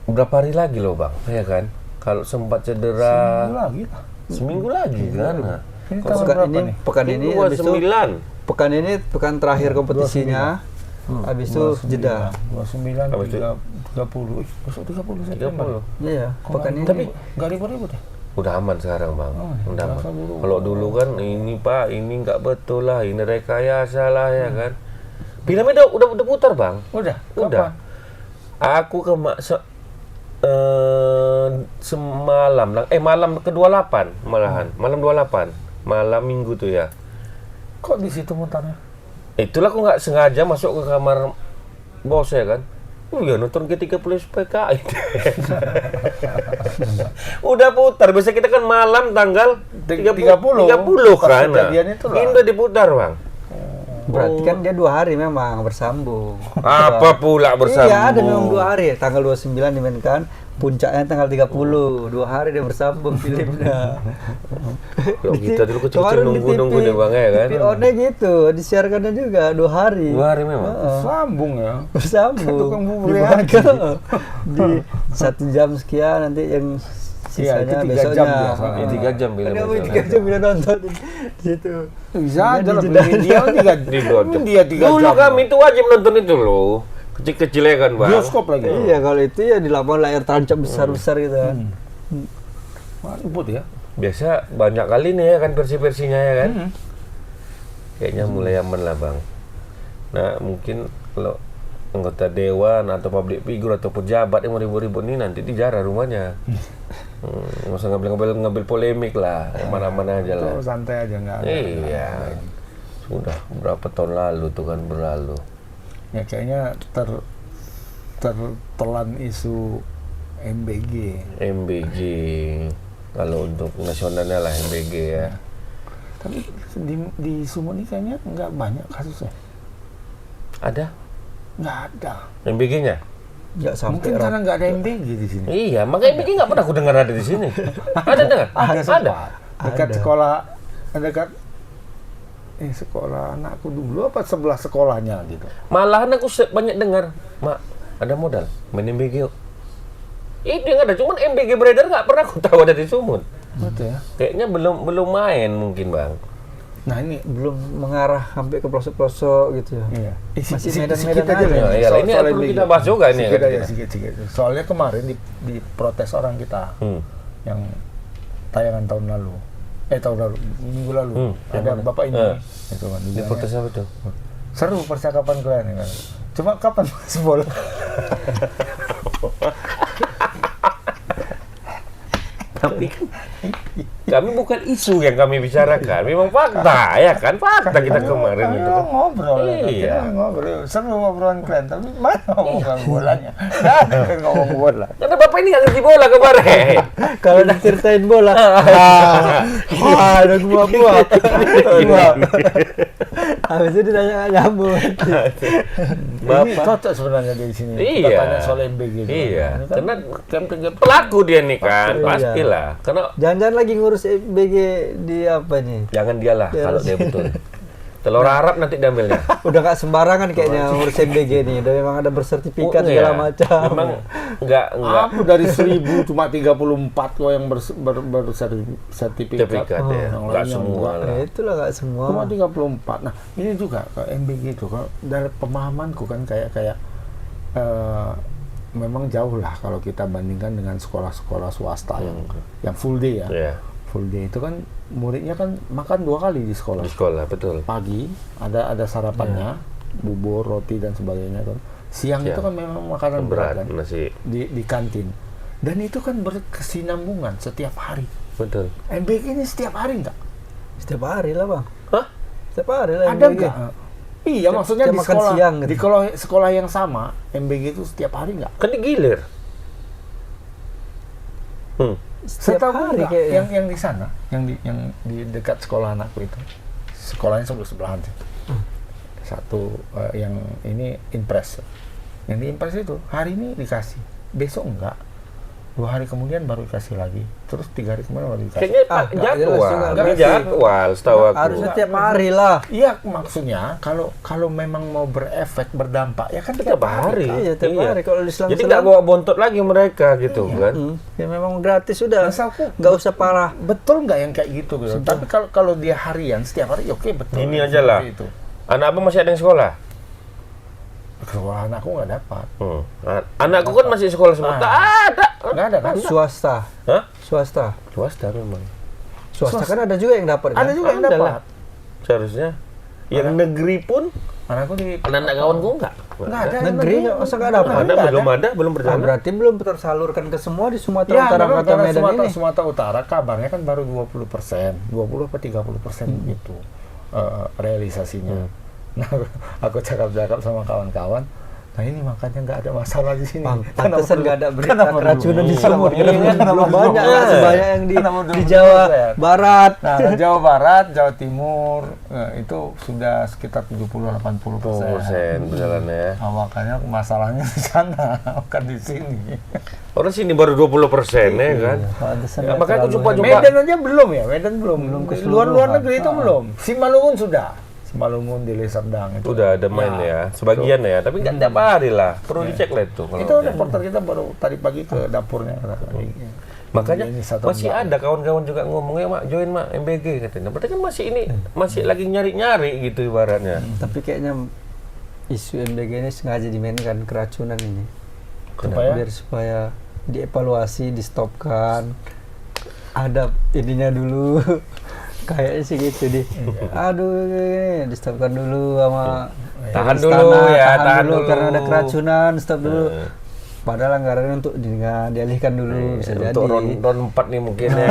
berapa hari lagi loh Bang, ya kan? Kalau sempat cedera Lagi lah. seminggu lagi kan. Nah, Ini Kalau tanggal pekan berapa ini nih? pekan ini habis itu 29. pekan terakhir kompetisinya habis itu jeda. 29, Habis itu? 30. Besok 30 September. 30. Iya, pekan ini. Tapi nggak ribut-ribut ya? Udah aman sekarang Bang. Udah aman. rasa dulu. Kalau dulu kan ini Pak, ini nggak betul lah, ini rekayasa lah ya kan. Filmnya udah putar Bang. Udah. Udah. Aku semalam malam ke-28 malahan. Malam 28. Malam Minggu tuh ya. Kok di situ mutarnya? Itulah aku nggak sengaja masuk ke kamar bos ya kan. Ya nonton G30 PKI. Udah putar. Biasa kita kan malam tanggal 30 kan. Nah, kejadian itu lah. ini udah diputar Bang. Berarti kan dia 2 hari memang bersambung. Apa pula bersambung? Iya, ada memang 2 hari. Tanggal 29 dimainkan, puncaknya tanggal 30, 2 hari dia bersambung filmnya. Kalau kita dulu kecil Kemarin di nunggu-nunggu TV, nih Bang ya kan. TV-nya gitu, disiarkannya juga 2 hari. 2 hari memang. Sambung ya. Bersambung. Tukang bubur Dibuat lagi. di 1 jam sekian, nanti yang Iya, itu sisanya 3 besoknya. jam biasanya. Ini 3 jam bila Ada masalah. 3 jam bila nonton di situ. Bisa aja lah, Dijeda. dia 3 Dia 3 Dulu jam. kami itu wajib nonton itu loh. Kecil-kecil ya kan Bang. Bioskop lagi. Iya, kalau itu ya di lapangan layar tancap besar-besar gitu kan. Mantap ya. Biasa banyak kali nih ya kan versi-versinya ya kan. Kayaknya mulai aman lah Bang. Nah mungkin kalau anggota dewan atau public figure atau pejabat yang mau ribut-ribut ini nanti dijarah rumahnya. Nggak usah ngambil polemik lah, mana-mana aja lah. Itu santai aja nggak ada. Iya, sudah berapa tahun lalu tuh kan berlalu. Ya kayaknya tertelan isu MBG. MBG, kalau untuk nasionalnya lah MBG ya. Tapi di Sumut ini kayaknya nggak banyak kasusnya. Ada Nggak ada. MBG-nya? Nggak sampai Mungkin karena nggak ada MBG di sini. Iya, makanya MBG nggak pernah aku dengar ada di sini. Ada dengar? Ada Ada. sempat. Dekat Ada. sekolah, dekat sekolah anakku dulu apa sebelah sekolahnya gitu. Malahan aku banyak dengar, Mak, ada modal main MBG yuk. Itu yang ada, cuman MBG beredar nggak pernah aku tahu ada di Sumut. Betul ya. Kayaknya belum main mungkin Bang. Nah ini belum mengarah sampai ke pelosok-pelosok gitu ya. iya. Masih medan-medan sedikit aja nih, ya. Iya, soal- ini soal perlu MBG. kita bahas juga ini, Sedikit kan, aja, kita. sedikit. Soalnya kemarin di protes orang kita yang tayangan tahun lalu, minggu lalu yang ada mana? bapak ini, itu kan. Di bilangnya, protes apa tuh? seru percakapan kalian ya kan. Cuma kapan mas bola? Tapi kan kami bukan isu yang kami bicarakan, memang fakta ya kan, fakta kita kemarin itu kan. Ngobrol ya, Iya. kita ngobrol, seru ngobrolan kalian, tapi mana ngomong bolanya? Nggak ada kan ngomong bola. Karena bapak ini nggak ngerti bola kemarin. Kalau udah ceritain bola, udah gua buat. Habis itu ditanya nggak nyambung. Ini Bapak, cocok sebenarnya dari sini. Kita iya, tanya soal MBG. juga. iya, Ini kan karena pelaku dia nih kan, Iya. pastilah. Karena Jangan-jangan lagi ngurus BG di apa nih? jangan dialah Ya, kalau harus. dia betul. Telur Arab nanti diambilnya. Udah nggak sembarangan kayaknya ngurus BG nih. Udah memang ada bersertifikat segala Iya. macam. Memang enggak Apa dari 1000 cuma 34 kok yang bersertifikat. sertifikat ya. Yang Enggak lainnya semua enggak. lah. Ya, itulah nggak semua. Cuma 34. Nah, ini juga ke MBG itu kalau dari pemahamanku kan kayak memang jauh lah kalau kita bandingkan dengan sekolah-sekolah swasta yang full day ya. Iya, Full day itu kan muridnya kan makan 2 kali di sekolah. di sekolah betul. Pagi ada sarapannya, bubur, roti dan sebagainya kan. Siang itu Siang. kan memang makanan berat Berat kan nasi. di kantin. Dan itu kan berkesinambungan setiap hari. Betul. MBG ini setiap hari enggak? Setiap hari lah bang. Hah? Setiap hari lah. Ada MBG. enggak? Iya, maksudnya setiap di makan sekolah siang gitu. di sekolah yang sama, MBG itu setiap hari enggak? Kan digilir. Setiap Setahu hari enggak kayaknya. yang di sana, yang di dekat sekolah anakku itu. Sekolahnya sebelahan sih. Satu yang ini Impres. Yang di Impres itu hari ini dikasih, besok enggak. 2 hari kemudian baru dikasih lagi. Terus 3 hari kemudian baru dikasih. Kayaknya Ah, nggak jelas jadwal. juga. Ini Nggak sih. jadwal setahu aku. Harusnya tiap hari lah. Iya, maksudnya kalau memang mau berefek berdampak ya kan Tiap hari. kan? Iya, tiap hari. Kalau diselang-selang. Jadi nggak bawa bontot lagi mereka gitu kan. Ya memang gratis sudah. Masalahku, Nggak usah parah. betul nggak yang kayak gitu gitu. Tapi kalau dia harian setiap hari, oke betul. Ini aja lah. Seperti Itu. Anak apa masih ada yang sekolah? Sekolah anakku nggak dapat. Anakku kan masih sekolah semua. Tak ada. Nggak ada kan? Swasta. Hah? Swasta. Swasta memang. Swasta kan ada juga yang dapat. Ada kan? juga yang Ada dapat. lah. Seharusnya. Yang negeri pun Anakku di anak-anak kawanku enggak. nggak ada. yang Negeri masa nggak dapat? Ada, belum Ah, berjalan. berarti belum tersalurkan ke semua di Sumatera Ya, Utara memang kota karena Medan ini. Sumatera Utara kabarnya kan baru 20%, 20 apa 30% gitu realisasinya. Nah, aku cakap-cakap sama kawan-kawan. Nah ini makanya nggak ada masalah di sini. Bang, Kenapa pantesan belum- nggak ada berita kenapa keracunan belum? di Sumut. Kenapa Karena belum? belum banyak Kenapa lah belum? sebanyak yang Kenapa di belum Jawa selesai? Barat. Nah, Jawa Barat, Jawa Timur itu sudah sekitar 70-80%. persen berjalannya ya. Nah, makanya masalahnya di sana, bukan di sini. Orang sini baru 20% ya kan. Pantesan Ya, nggak makanya aku terlalu coba-coba. Medan aja belum ya, Medan belum. ke Luar seluruhan. negeri itu belum. Simalungun sudah. Simalungun di Serdang itu. Udah ada main ya, sebagian ya, tapi nggak tiap hari lah. Perlu dicek lah itu. kalau Itu dia. reporter kita baru tadi pagi ke dapurnya. Makanya Ini satu masih blok. ada kawan-kawan juga ngomongnya, Mak, join Mak MBG katanya. Berarti kan masih ini, masih lagi nyari-nyari gitu ibaratnya. Tapi kayaknya isu MBG ini sengaja dimainkan keracunan ini. Supaya? Biar supaya dievaluasi, di-stopkan. Ada ininya dulu. Kayaknya sih gitu deh. Aduh, ini di-stopkan dulu sama Tahan istana, dulu ya, tahan dulu dulu. karena ada keracunan, stop dulu. Padahal anggarannya untuk dialihkan dulu bisa jadi. Untuk ron 4 nih mungkin ya.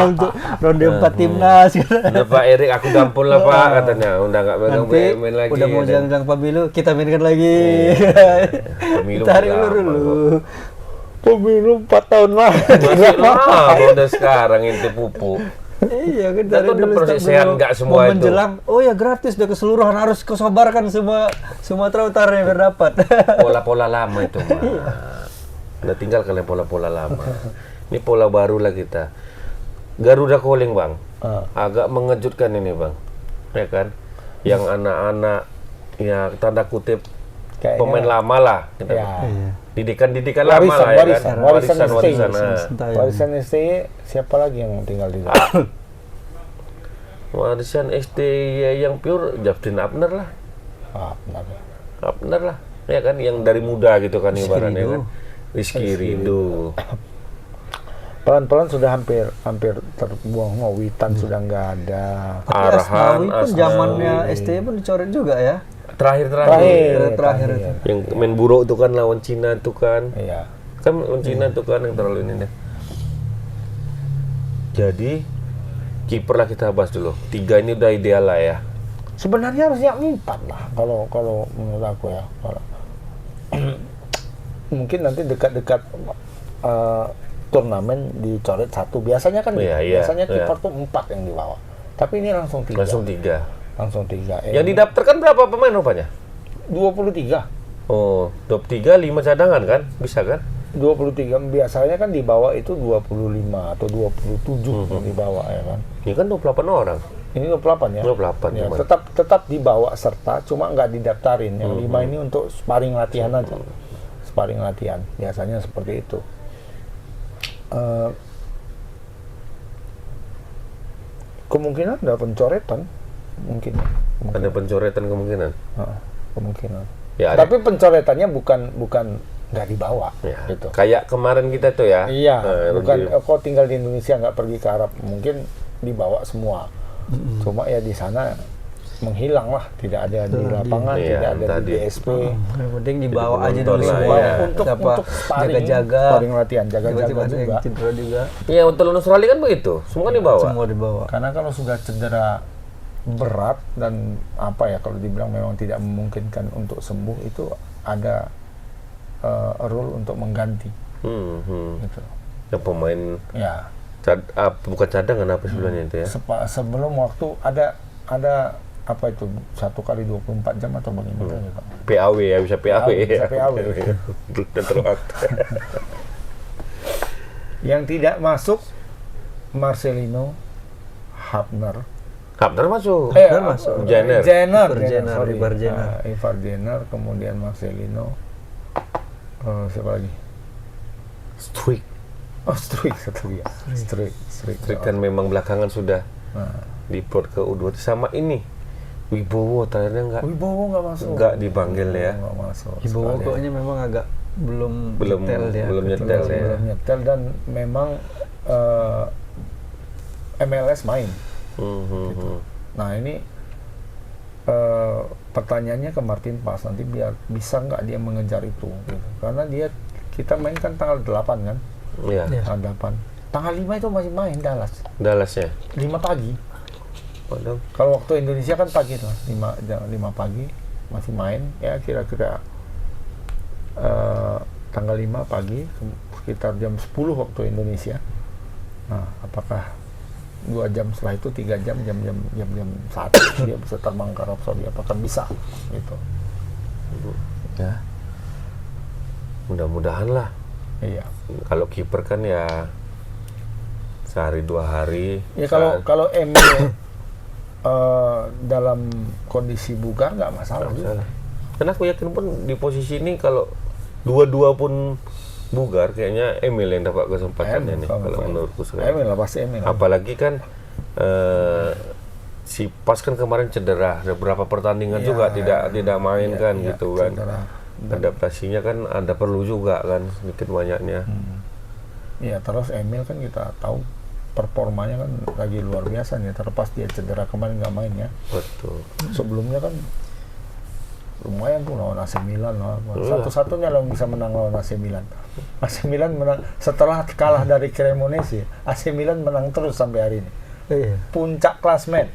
Untuk ronde 4 timnas. Udah Pak Erik, aku dampun lah Pak katanya. Udah nggak megang Nanti BUMN lagi. udah mau ya, jalan pemilu, kita mainkan lagi. Pemilu Tarik lama, dulu. Pemilu 4 tahun lah. Masih lama udah sekarang itu pupuk. Iya kan Dan dari tuh dulu proses stop sehat dulu. nggak semua Mau itu. menjelang, oh ya gratis udah keseluruhan harus kesobarkan semua Sumatera Utara yang berdapat. Pola-pola lama itu mah. Udah tinggal kalian pola-pola lama. Ini pola baru lah kita. Garuda Calling Bang. Agak mengejutkan ini Bang. Ya kan? Yang anak-anak ya tanda kutip Kayaknya- pemain lama lah. Kita. Ya. Iya. Didikan lama lah ya kan. Warisan Warisan. STI. Warisan STI siapa lagi yang tinggal di sana? Warisan SD yang pure Justin Abner lah. Benar. Abner lah. Ya kan yang dari muda gitu kan ibaratnya kan. Rizky Ridho. Pelan-pelan sudah hampir terbuang. Witan sudah nggak ada. Tapi Arhan, Asnawi pun Asnawi. zamannya STI pun dicoret juga ya. Terakhir itu. yang main buruk itu kan lawan Cina itu kan. Iya. Kan lawan Cina itu kan yang terlalu ini deh. Jadi kiper lah kita bahas dulu. 3 ini udah ideal lah ya. Sebenarnya harusnya 4 lah kalau menurut aku ya. Mungkin nanti dekat-dekat turnamen dicoret 1. Biasanya kan Iya, gitu. iya, Biasanya iya. kiper tuh 4 yang dibawa. Tapi ini langsung 3. Langsung 3. Langsung 3. Yang didaftarkan berapa pemain rupanya? 23. Oh, top 3 5 cadangan kan? Bisa kan? 23 biasanya kan dibawa itu 25 atau 27 yang dibawa ya kan. Ini kan 28 orang. Ini 28 ya. 28 Ya, cuman. tetap dibawa serta cuma nggak didaftarin. Yang 5 ini untuk sparring latihan aja. Sparring latihan biasanya seperti itu. Kemungkinan ada pencoretan mungkin. Ada pencoretan kemungkinan. Kemungkinan. Ya, ada. Tapi pencoretannya bukan nggak dibawa Ya, gitu. kayak kemarin kita tuh ya. Iya, bukan Rudy. kok tinggal di Indonesia nggak pergi ke Arab, mungkin dibawa semua. Cuma ya di sana menghilang lah, tidak ada di lapangan, Iya, tidak ada tadi. di DSP. Yang penting dibawa Jadi aja dulu penonton lah, semua. ya. Untuk Siapa jaga-jaga. sparring latihan, Tiba-tiba jaga-jaga ada yang juga. cedera juga. Iya, untuk lawan Australia kan begitu. Semua dibawa. Semua dibawa. Karena kalau sudah cedera berat dan apa ya kalau dibilang memang tidak memungkinkan untuk sembuh itu ada rule untuk mengganti gitu. Yang pemain Ya. bukan cadangan apa sebenarnya itu ya. Sebelum waktu ada apa itu 1 kali 24 jam atau bagaimana gitu. PAW ya, bisa PAW Bisa ya. PAW. Dan terwaktu. Yang tidak masuk Marcelino, Hafner, Hafner masuk. masuk. Jenner. sorry. Ivar Jenner. Ivar Jenner, kemudian Marcelino, siapa lagi? Struik. Oh, Struik satu dia. Struik. Struik kan memang belakangan sudah diplot ke U20 sama ini. Wibowo terakhirnya Wibowo nggak masuk. nggak dipanggil ya. Nggak masuk. Ibowo sekali. kayaknya memang agak belum Belum detail dia. belum nyetel ya. Belum nyetel dan memang MLS main. Gitu. Nah ini pertanyaannya ke Martin Paes nanti biar bisa nggak dia mengejar itu gitu. Karena kita main kan tanggal 8 kan, Iya. tanggal 8, tanggal 5 itu masih main Dallas Dallas ya. 5 pagi. Padahal Kalau waktu Indonesia kan pagi tuh 5 pagi masih main ya kira-kira tanggal 5 pagi sekitar jam 10 waktu Indonesia. Nah apakah 2 jam setelah itu 3 jam 1 dia bisa terbang ke Arab Saudi, apakah bisa gitu ya. Mudah-mudahan lah. Iya. Kalau kiper kan ya sehari 2 hari. Ya kalau Emil dalam kondisi bugar nggak masalah. Karena aku yakin pun di posisi ini kalau dua-dua pun bugar, kayaknya Emil yang dapat kesempatannya nih kalau menurutku sekarang. Emil lah, pasti Emil. Apalagi kan si Pas kan kemarin cedera, ada beberapa pertandingan juga tidak main kan gitu kan. Cedera. Adaptasinya kan ada perlu juga kan sedikit banyaknya. Iya, terus Emil kan kita tahu performanya kan lagi luar biasa nih, terlepas dia cedera kemarin nggak main ya. Betul. Sebelumnya kan lumayan tuh lawan AC Milan, satu-satunya yang bisa menang lawan AC Milan. AC Milan menang setelah kalah dari Cremonese. AC Milan menang terus sampai hari ini. Iya. Puncak klasmen.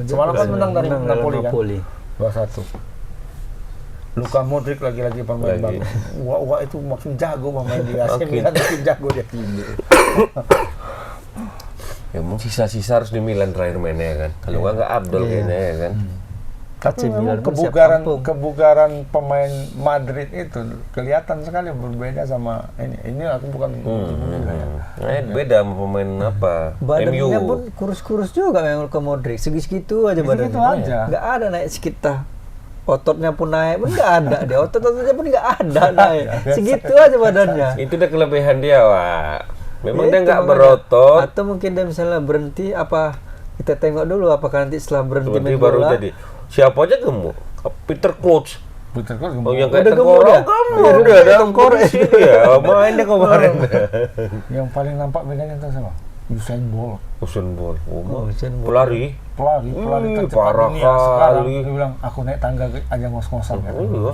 Semalam kan menang dari Napoli kan. 2-1. Luka Modric lagi-lagi pemain bagus. Wah itu makin jago pemain di AC Milan, makin jago dia tinggi. Ya mungkin sisa-sisa harus di Milan terakhir mainnya kan. Kalau nggak Abdul kayaknya ya kan. Tapi memang Milan pun siap kebugaran pemain Madrid itu kelihatan sekali berbeda sama ini. Ini aku bukan Beda sama pemain apa? Badannya MU. pun kurus-kurus juga memang Luka Modric. Segitu aja badannya. Segitu aja. Nggak ada naik sekitar. Ototnya pun naik pun nggak ada deh. Otot-ototnya pun nggak ada naik. Segitu aja badannya. Itu udah kelebihan dia, Wak. Memang Ya dia itu nggak makanya. berotot. Atau mungkin dia misalnya berhenti apa? Kita tengok dulu apakah nanti setelah berhenti Berarti main baru bola. jadi. Siapa aja gemuk? Peter Crouch. Betul kan? Oh yang Udah kayak gemuk tengkorak dia? kamu Iya, udah udah dalam tengkorak. kondisi dia. Main dia kemarin. Yang paling nampak bedanya itu sama Usain Bolt. Usain Bolt. Usain Bolt. Pelari. Pelari tercepat parah dunia sekarang. kali. Dia bilang aku naik tangga aja ngos-ngosan kan. Iya.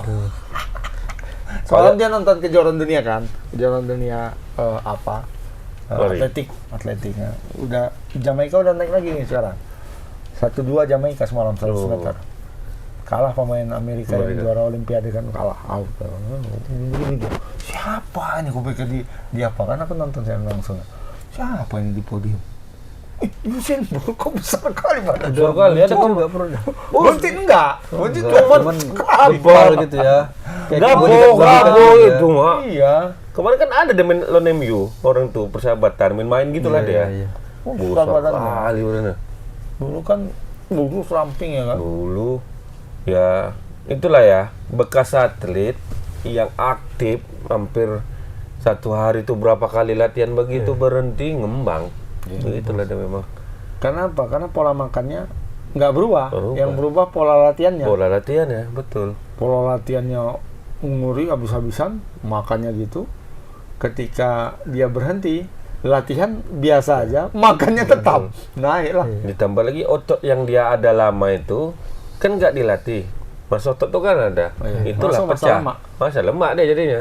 Soalnya dia nonton kejuaraan dunia kan, kejuaraan dunia Lari. atletiknya. Udah Jamaika udah naik lagi nih sekarang. 1-2 Jamaika semalam 100 meter. Kalah pemain Amerika yang juara Olimpiade kan, kalah out. Siapa ini? Aku pikir dia apa kan? Aku nonton saya langsung. Siapa ini di podium? Usain Bolt kok besar kali badan. Dua kali ada kan Nggak perlu. Buntit enggak? Buntit Cuman gebal gitu ya. Kayak Gabo itu mah. Iya. Kemarin kan ada dia main lawan MU, orang tuh persahabatan main gitulah dia. Iya. Besar Badannya. kali udah. Dulu kan ramping ya kan. Dulu ya itulah ya bekas atlet yang aktif hampir satu hari itu berapa kali latihan begitu berhenti ngembang. Begitulah dia memang. Kenapa? Karena pola makannya nggak berubah. Berubah. Yang berubah pola latihannya. Pola latihan ya, betul. Pola latihannya nguri habis-habisan, makannya gitu. Ketika dia berhenti, latihan biasa aja, makannya tetap naik lah. Ditambah lagi otot yang dia ada lama itu kan nggak dilatih. Mas otot tuh kan ada. Itulah Masa pecah. lemak. Masa lemak dia jadinya.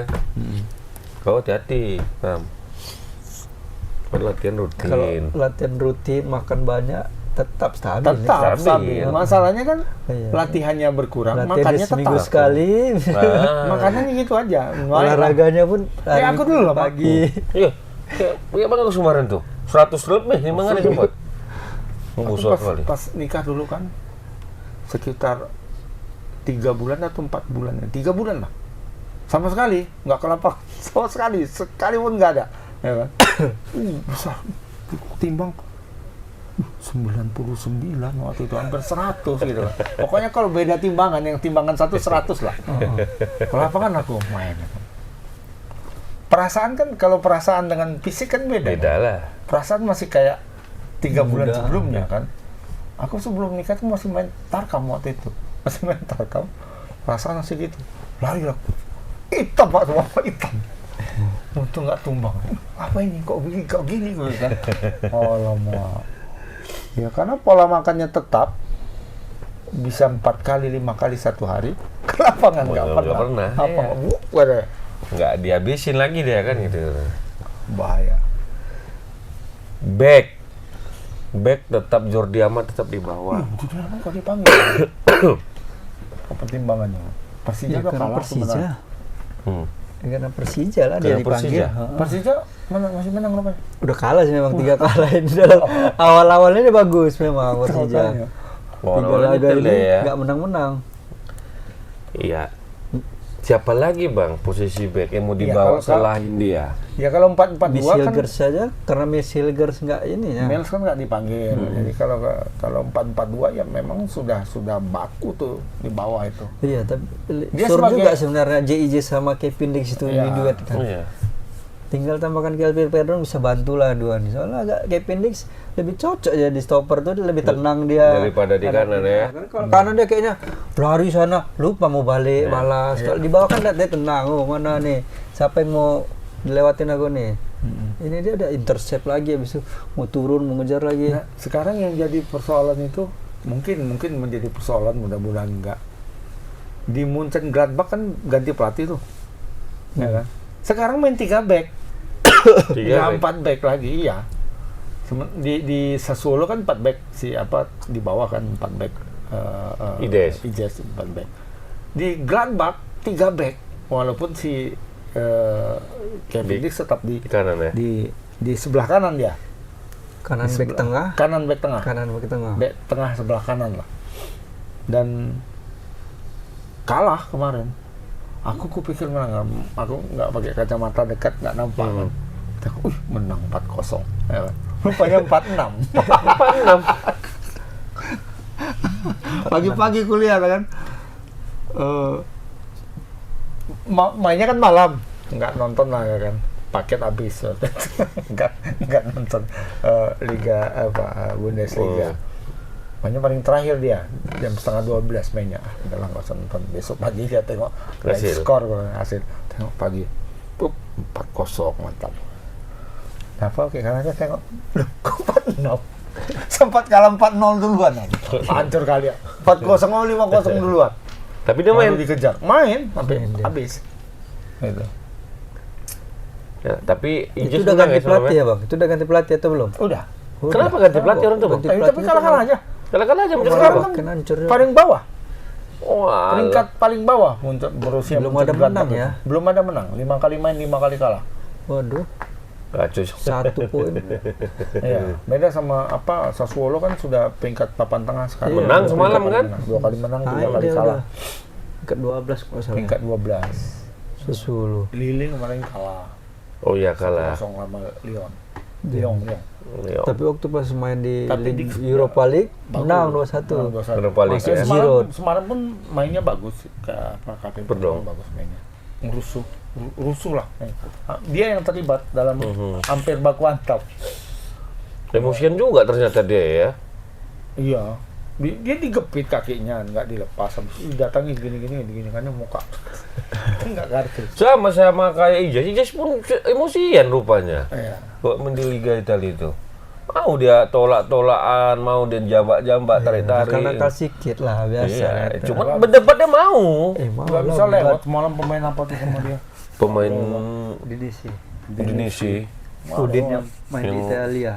Kau hati-hati, Paham? Latihan rutin. Kalau latihan rutin, makan banyak, tetap stabil. Tetap Stabil. stabil. Masalahnya kan Iya. latihannya berkurang, Latihan makannya seminggu tetap. sekali. Makannya gitu aja. Olahraganya pun hari aku dulu lah, pagi. Iya. Kayak bang aku kemarin tuh 100 lebih nih mana sempat. Aku Besar kali. pas nikah dulu kan sekitar 3 bulan atau 4 bulan, 3 bulan lah. Sama sekali nggak kelapak, sama sekali pun nggak ada, ya kan? Besar, timbang 99 waktu itu, hampir 100 gitu kan. Pokoknya kalau beda timbangan, yang timbangan 100 lah. Kelapakan aku main. Perasaan kan, kalau perasaan dengan fisik kan beda. Beda lah. Perasaan masih kayak 3 bulan sebelumnya kan. Aku sebelum nikah tuh masih main tarkam waktu itu. Masih main tarkam. Perasaan masih gitu. Lari lah. Hitam Pak, semua hitam. Untung nggak tumbang. Apa ini? Kok gini gue kan? Alamak. Ya karena pola makannya tetap bisa 4 kali 5 kali satu hari. Kenapa nggak pernah? Apa? Iya. Nggak dihabisin lagi dia kan gitu. Bahaya. Back tetap Jordi Amat tetap di bawah. Jordi Amat kok dipanggil? Apa pertimbangannya? Persija Ya, karena kalah Persija. sebenarnya. Karena Persija lah dia Karena dipanggil. Persija. Heeh. Persija masih menang berapa? Udah kalah sih memang 3 kalah ini dalam awal-awalnya dia bagus memang Persija. Totalnya. 3 laga ini nggak menang-menang. Iya. Siapa lagi bang posisi back yang mau Iya, dibawa kalau- selain dia? Ya kalau 4-4-2 kan Misilgers saja karena Misilgers nggak ini ya. Mels kan nggak dipanggil. Jadi kalau 4-4-2 ya memang sudah baku tuh di bawah itu. Iya, tapi Dia sur sebagai- juga sebenarnya JIJ sama Kevin Dix itu Iya. di duet kan. Oh, iya. Tinggal tambahkan Kelvin Pedron bisa bantulah dua nih. Soalnya agak Kevin Dix lebih cocok ya di stopper tuh, dia lebih tenang dia. Daripada di kanan ya. Karena kalau kanan dia kayaknya lari sana, lupa mau balik, balas. Kalau di bawah kan dia tenang, oh mana nih, siapa yang mau dilewatin aku nih. Ini dia ada intercept lagi, habis itu mau turun, mau ngejar lagi. Nah, sekarang yang jadi persoalan itu mungkin menjadi persoalan, mudah-mudahan enggak. Di Munchen Gladbach kan ganti pelatih tuh. Ya kan? Sekarang main 3 back. 3 back. 4 back lagi, iya. Di Sassuolo kan 4 back, di bawah kan 4 back. Ides 4 back. Di Gladbach 3 back, walaupun si Kevin Dix tetap Di kanan ya. di sebelah kanan dia. Kanan back tengah, Kanan back tengah. kanan back tengah. Back tengah sebelah kanan lah. Dan kalah kemarin. Aku kupikir menang, aku nggak pakai kacamata dekat, nggak nampak kan. Aku, menang 4-0. Ya kan? Rupanya 4-6. 4-6. Pagi-pagi kuliah kan. Mainnya kan malam, nggak nonton lah ya kan. Paket habis. nggak nonton Liga Bundesliga. Mainnya paling terakhir dia jam 11:30 mainnya. Udah lah nggak usah nonton. Besok pagi dia tengok Hasil. skor hasil. Tengok pagi, 4-0 mantap. Apa oke karena saya tengok, loh kok 4-0? Sempat kalah 4-0 duluan. Hancur kali ya. 4-0 sama 5-0 duluan. Tapi dia main. Baru dikejar. Main sampai Main dia. habis. Gitu. Ya, tapi Itu Ijes udah menang ganti sama pelatih ya bang? Itu udah ganti pelatih atau belum? Udah. Kenapa ganti pelatih orang tuh bang? Ganti Tapi pelatih kalah-kalah itu aja. Kalah-kalah aja macam Sekarang apa? kan Makin hancur ya. paling bawah. Wah. Peringkat paling bawah untuk Borussia. Belum ada menang ya? Belum ada menang. 5 kali main, 5 kali kalah. Waduh, Kacau. 1 poin. Iya, beda sama Sassuolo kan sudah peringkat papan tengah sekarang. Menang semalam kan? 2 kali menang, 3 Nah, kali dia kalah. udah ke 12 kalau salah. Peringkat 12. Sassuolo. Lille kemarin kalah. Oh iya kalah. 0 sama Lyon. Iya. Lyon. Iya. Tapi waktu pas main di Tapi League di- Europa League Bagus. menang 2-1. Europa League Maksudnya ya. Giroud. Semalam pun mainnya bagus. KP Perdong. bagus mainnya. Rusuh lah. Dia yang terlibat dalam hampir baku hantam. Emosian juga ternyata dia ya. Iya. Dia digepit kakinya, nggak dilepas. Habis itu datangi gini kan muka. Nggak ngerti. Sama kayak Ijes. Ijes pun emosian rupanya. Iya. Kok main di Liga Italia itu. Mau dia tolak-tolakan, mau dia jambak-jambak, tarik-tarik. Karena nakal sedikit lah biasa. Iya, kan. cuman berdebat dia mau. Mau Nggak lah, bisa bukan lewat semalam pemain apa tuh sama dia. Pemain Indonesia. Indonesia Udin yang main di Yang- Italia.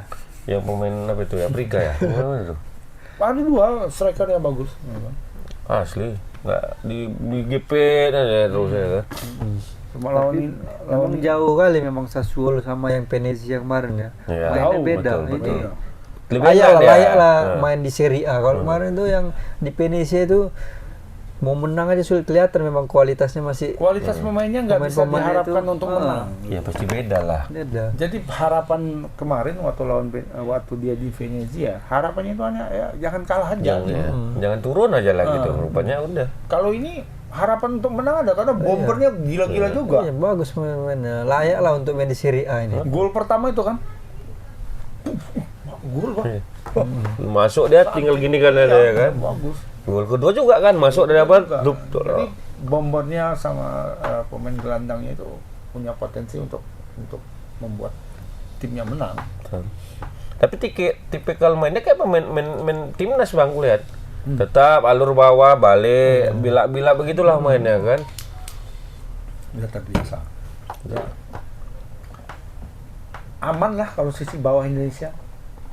yang pemain apa itu ya? Afrika ya? Mana itu? Ada 2 striker yang bagus. Asli, nggak di GP aja terus ya kan. Cuma Memang jauh kali memang Sassuolo sama yang Venezia kemarin ya. Iya. Mainnya Jauh, beda. betul, Ini betul. layak lah Nah. main di Serie A. Kalau kemarin tuh yang di Venezia itu mau menang aja sulit kelihatan, memang kualitasnya masih kualitas pemainnya nggak bisa Pemain-pemainnya diharapkan itu, untuk menang. Ya pasti beda lah. beda. Jadi harapan kemarin waktu dia di Venezia, harapannya itu hanya ya, jangan kalah aja. Jangan turun aja lah gitu. Rupanya udah. Kalau ini harapan untuk menang ada karena bombernya gila-gila juga. Iya, bagus main-mainnya. Layak lah untuk main di Serie A ini. Gol pertama itu kan, gol Bang. Masuk dia tinggal gini kan ada ya kan. Bagus. Gol kedua juga kan masuk dari apa? Juga. Jadi bombernya sama pemain gelandangnya itu punya potensi untuk membuat timnya menang. Tapi tipikal mainnya kayak main timnas bang kulihat. Tetap alur bawah, balik, bila begitulah mainnya kan. Udah terbiasa. Ya. Aman lah kalau sisi bawah Indonesia.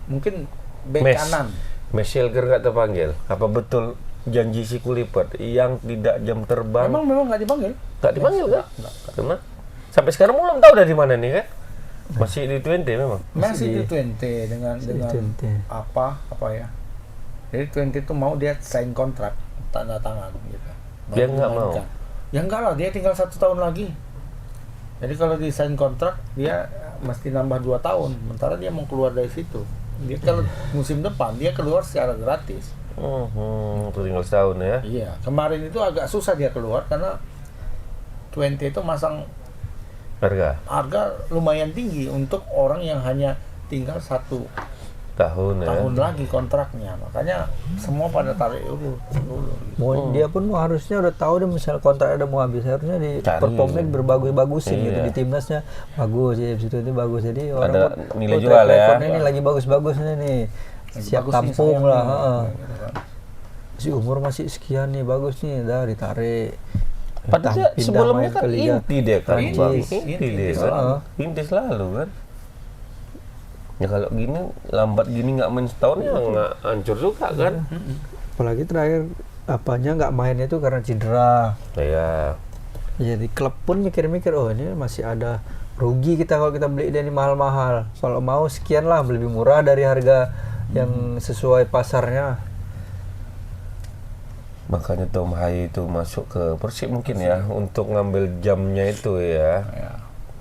Mungkin bek kanan. Misilger nggak terpanggil. Apa betul janji si Kulipat yang tidak jam terbang? Memang nggak dipanggil. Nggak dipanggil kan? Karena sampai sekarang belum tahu dari mana nih kan? Masih di 20 memang. Masih di 20 dengan apa ya? Jadi 20 itu mau dia sign kontrak, tanda tangan gitu. Dia nggak mau. Ya enggak lah, dia tinggal 1 tahun lagi. Jadi kalau desain kontrak dia mesti nambah 2 tahun. Sementara dia mau keluar dari situ. Dia kalau musim depan dia keluar secara gratis. Tinggal setahun ya. Iya, kemarin itu agak susah dia keluar karena 20 itu masang harga lumayan tinggi untuk orang yang hanya tinggal 1 tahun lagi kontraknya. Makanya semua pada tarik dulu. Dia pun harusnya udah tahu deh, misal kontrak ada mau habis, harusnya di performnya berbagus-bagusin gitu, di timnasnya bagus ya, situ itu bagus, jadi orang ada nilai jual ya. Ini lagi bagus-bagusnya nih, siap tampung lah. Si umur masih sekian nih, bagus nih, dah ditarik. Padahal sebelumnya kan inti dia kan, inti selalu kan. Ya kalau gini lambat gini nggak main setahun ya nggak hancur juga kan. Apalagi terakhir nggak mainnya itu karena cedera. Iya. Jadi klub pun mikir-mikir, oh ini masih ada rugi kita kalau kita beli dia ini mahal-mahal. Kalau mau sekian lah, lebih murah dari harga yang sesuai pasarnya. Makanya Tom Hai itu masuk ke Persib mungkin ya, untuk ngambil jamnya itu ya.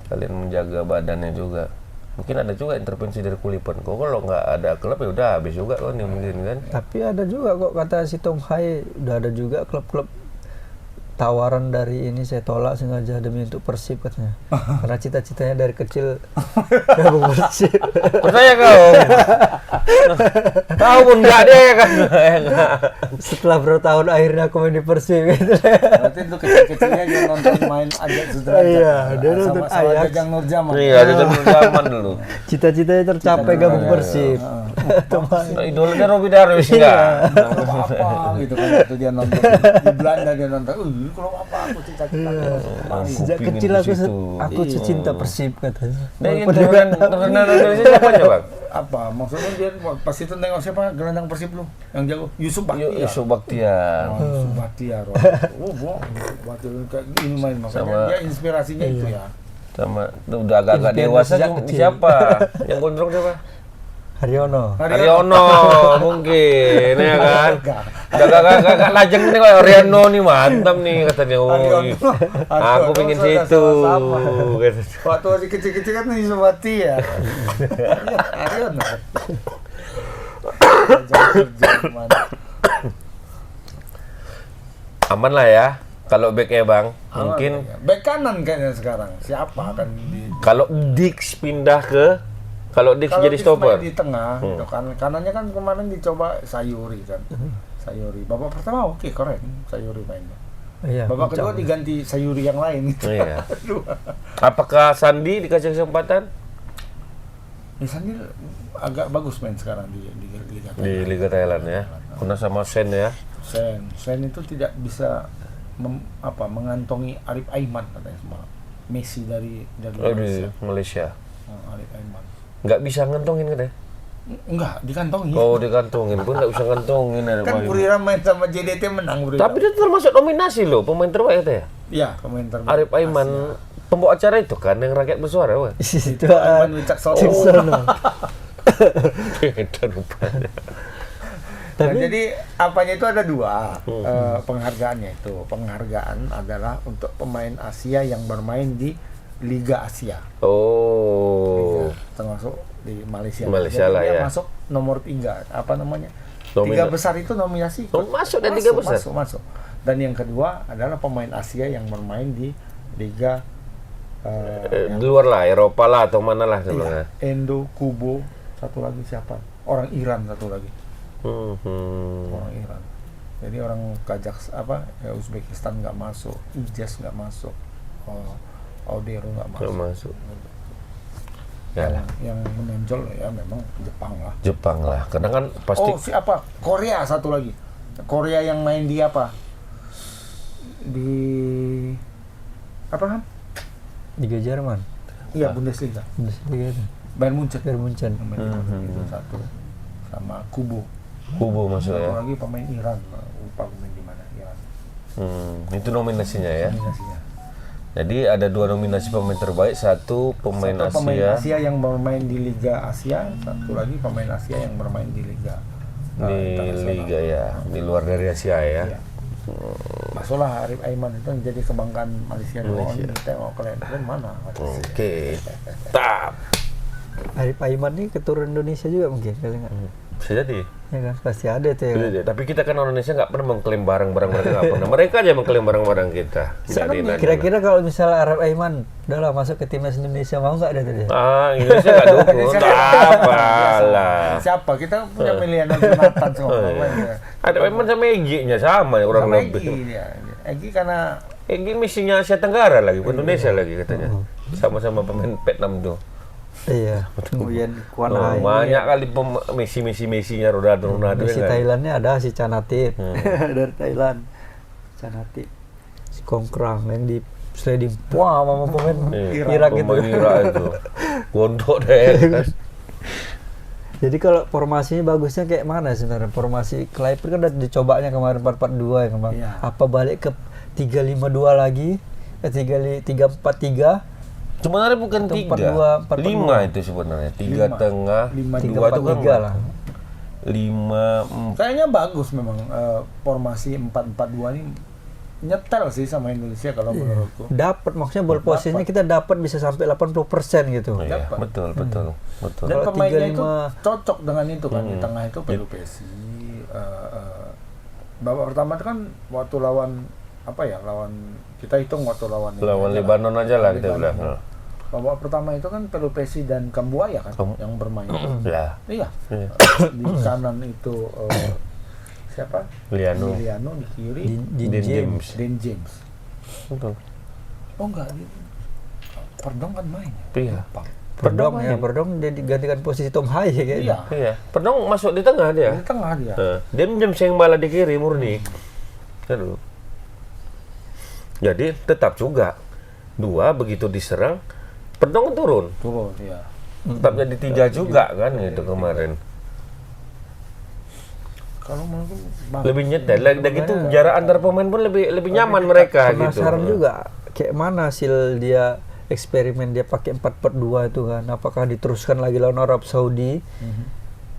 Kalian menjaga badannya juga. Mungkin ada juga intervensi dari Kulipan. Kalau nggak ada klub ya udah habis juga kan ya mungkin kan. Tapi ada juga kok kata si Tom Hai, udah ada juga klub-klub tawaran dari ini, saya tolak sengaja demi untuk Persib katanya. Karena cita-citanya dari kecil gabung Persib. Percaya kau? Tahu pun nggak dia kan? Setelah berapa tahun akhirnya aku main di Persib gitu. Berarti itu kecil-kecilnya dia nonton main Ajak Sudrajat. Iya, dia nonton sama Ajax. Jajang Nurjaman. Iya, Jajang Nurjaman dulu. Cita-citanya tercapai gabung Persib. Idolanya Robby Darwish enggak? Apa gitu kan waktu dia nonton di Belanda, dia nonton kalau apa aku cita-cita sejak kecil aku cinta Persib katanya. Nah, yang turunan Indonesia siapa Bang? Apa maksudnya dia pas itu nengok siapa gelandang Persib lu yang jago? Yusuf Baktiar. Yusuf Baktiar. Yusuf Baktiar. Kayak gini main, makanya dia inspirasinya itu ya. Sama udah agak-agak dewasa siapa? Yang gondrong siapa? Haryono mungkin ya kan. Agak lajeng nih kayak Haryono nih, mantap nih katanya. Aku pengen situ. Waktu masih kecil-kecil kan nih Subati ya. Haryono. Aman lah ya. Kalau back Bang, mungkin back kanan kayaknya sekarang. Siapa akan kalau Dix pindah ke jadi stopper di tengah, gitu kan. Kanannya kan kemarin dicoba Sayuri kan. Sayuri. Babak pertama oke, keren Sayuri mainnya. Iya, babak kedua diganti Sayuri yang lain. Iya. Apakah Sandi dikasih kesempatan? Ya, Sandi agak bagus main sekarang di Liga Thailand. Di Liga Thailand ya. Kuna sama Sen ya. Sen itu tidak bisa mengantongi Arif Aiman katanya semua. Messi dari Malaysia. Arif Aiman. Nggak bisa ngantongin katanya? Enggak, dikantongin. Oh, dikantongin pun nggak bisa ngantongin. Kan Purira main sama JDT menang Purira. Tapi dia termasuk nominasi loh, pemain terbaik katanya. Iya, pemain terbaik. Arif Aiman, pembawa acara itu kan yang rakyat bersuara, wah. Itu Aiman Wicaksono. Beda rupanya. Nah, jadi apanya itu ada 2 penghargaannya itu. Penghargaan adalah untuk pemain Asia yang bermain di Liga Asia. Oh. Liga, termasuk di Malaysia. Malaysia lah dia ya. masuk nomor 3, apa namanya? 3 besar itu nominasi. Masuk dan 3 besar. Masuk. Dan yang kedua adalah pemain Asia yang bermain di Liga di luar lah, Eropa lah atau mana lah sebenarnya. Endo, Kubo, satu lagi siapa? Orang Iran satu lagi. Orang Iran. Jadi orang Uzbekistan nggak masuk, Ijaz nggak masuk, Audero nggak masuk. Ya. Yang menonjol ya memang Jepang lah. Karena kan pasti. Oh siapa? Korea satu lagi. Korea yang main di apa? Di apa kan? Liga Jerman. Iya, Bundesliga. Bayern Munchen. Itu satu. Sama Kubo masuk ya. Satu lagi pemain Iran. Lupa pemain di mana Iran. Itu nominasinya ya. Nominasinya. Jadi ada 2 nominasi pemain terbaik, satu pemain Asia yang bermain di Liga Asia, satu lagi pemain Asia yang bermain di Liga ya, di luar dari Asia ya. Iya. Masuklah Arif Aiman itu menjadi kebanggaan Malaysia. Oh, ini tengok kalian mana? Oke. Tap. Arif Aiman nih keturunan Indonesia juga mungkin kali nggak? Bisa jadi. Ya kan pasti ada tuh ya. Bisa jadi. Tapi kita kan orang Indonesia nggak pernah mengklaim barang-barang mereka, nggak pernah. Mereka aja mengklaim barang-barang kita. Jadi Kira-kira kalau misalnya Arif Aiman udah lah masuk ke timnas Indonesia mau nggak ada tadi? Indonesia nggak dukung. Apalah. Siapa? Kita punya pilihan Jonathan semua. Ada memang sama Egy-nya sama ya orang Sama lebih. Egy dia. Egy karena Egy misinya Asia Tenggara lagi, Indonesia lagi katanya. Sama-sama pemain Vietnam tuh. Iya. Kemudian Kuan Oh, Hai. banyak kali Messi-Messinya Ronaldo Messi kan. Thailandnya ada si Canatip dari Thailand. Canatip. Si Kongkrang yang di sliding. Wah, sama pemain Irak itu. Pemain Irak itu. Gondok deh. Jadi kalau formasinya bagusnya kayak mana sebenarnya? Formasi Kluivert kan udah dicobanya kemarin 4-4-2 ya kemarin. Iya. Apa balik ke 3-5-2 lagi? 3-4-3? Sebenarnya bukan Atau 3, 4-2, 5 itu sebenarnya. 3 tengah, 2 itu kan 3-4-3 lah. 5, kayaknya bagus memang formasi 4-4-2 ini nyetel sih sama Indonesia kalau menurutku. Dapat maksudnya ball posisinya kita dapat bisa sampai 80% gitu. iya, Dapat. betul. Dan Kalau pemainnya 3-5 itu cocok dengan itu kan di tengah itu Pelupesi. Babak pertama itu kan waktu lawan kita hitung waktu lawan Lebanon aja lah kita bilang. Babak pertama itu kan Pelupesi dan Kambuaya kan yang bermain. Lah, Iya. iya. Di kanan itu siapa? Liano. Di kiri Dean James. Dan James. Betul. Oh enggak, Perdong kan main. Iya. Perdong jadi gantikan posisi Tom Hai ya kayaknya. Iya. Iya. Perdong masuk di tengah dia. Di tengah dia. Dia James yang bala di kiri murni. Aduh. Jadi tetap juga 2 begitu diserang Perdong turun. Turun, iya. Tetap jadi 3 juga kan itu kemarin. Kalau menurutku bagus. Lebih nyetel. Dan gitu jarak antar pemain pun lebih nyaman mereka gitu. Penasaran juga kayak mana hasil dia eksperimen dia pakai 4-4-2 itu kan. Apakah diteruskan lagi lawan Arab Saudi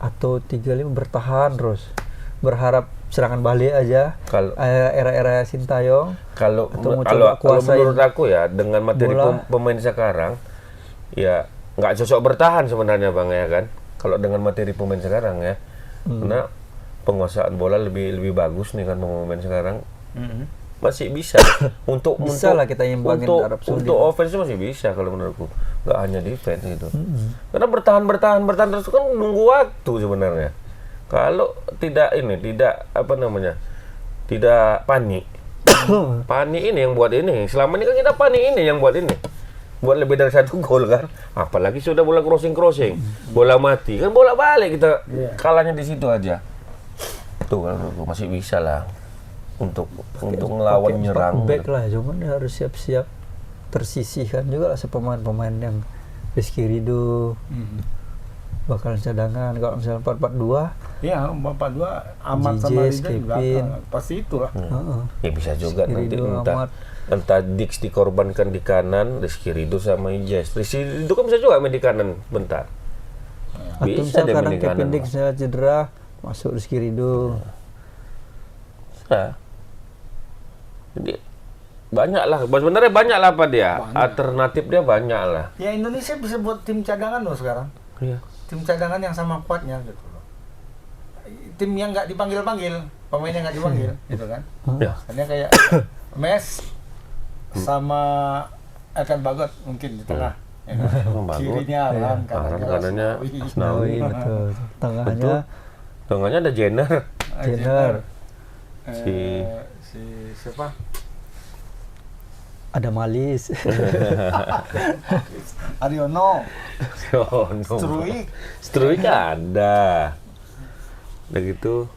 atau 3-5 bertahan terus. Berharap serangan balik aja. Kalau Era-era Sintayong. kalau Atau mau kalau coba kuasain menurut aku ya dengan materi bola. pemain sekarang ya nggak cocok bertahan sebenarnya Bang ya kan. Kalau dengan materi pemain sekarang ya. Karena penguasaan bola lebih bagus nih kan pemain sekarang. Masih bisa untuk Bisa lah kita imbangin Arab Saudi. Untuk offense masih bisa kalau menurutku. Nggak hanya defense gitu. Karena bertahan terus kan nunggu waktu sebenarnya. Kalau tidak tidak panik. Panik ini yang buat ini. Selama ini kan kita panik ini yang buat ini. Buat lebih dari 1 gol kan. Apalagi sudah bola crossing. Bola mati. Kan bola balik kita kalahnya di situ aja. Tuh kan masih bisa lah untuk ngelawan nyerang. Back lah, cuman dia harus siap-siap tersisihkan juga lah pemain-pemain yang Rizky Ridho. Bakalan cadangan kalau misalnya 4-4-2. Iya, 4-4-2 Ahmad sama JJ, Rizal di belakang. Kevin. Pasti itulah. Ya bisa juga nanti Ridho, Ahmad. entah Dix dikorbankan di kanan, Rizky Ridho sama Ijaz. Rizky Ridho kan bisa juga main di kanan bentar. Atau Bisa misalnya dia main kadang di kanan. Kevin Dix misalnya cedera, masuk Rizky Ridho. Nah. Jadi sebenarnya banyak lah apa dia. Alternatif dia banyak lah. Ya Indonesia bisa buat tim cadangan loh sekarang. Iya. Tim cadangan yang sama kuatnya gitu loh. Tim yang nggak dipanggil-panggil, pemainnya nggak dipanggil, gitu kan? Ya. Hanya kayak Mes sama Elkan Bagot mungkin di tengah. Ya kan? Bagot. Kirinya Aran, kanannya Asnawi. Betul. Tengahnya Tengahnya ada Jenner. Jenner. Si siapa? Ada Malis. Aryono, Oh, no. Struik ada. Udah gitu.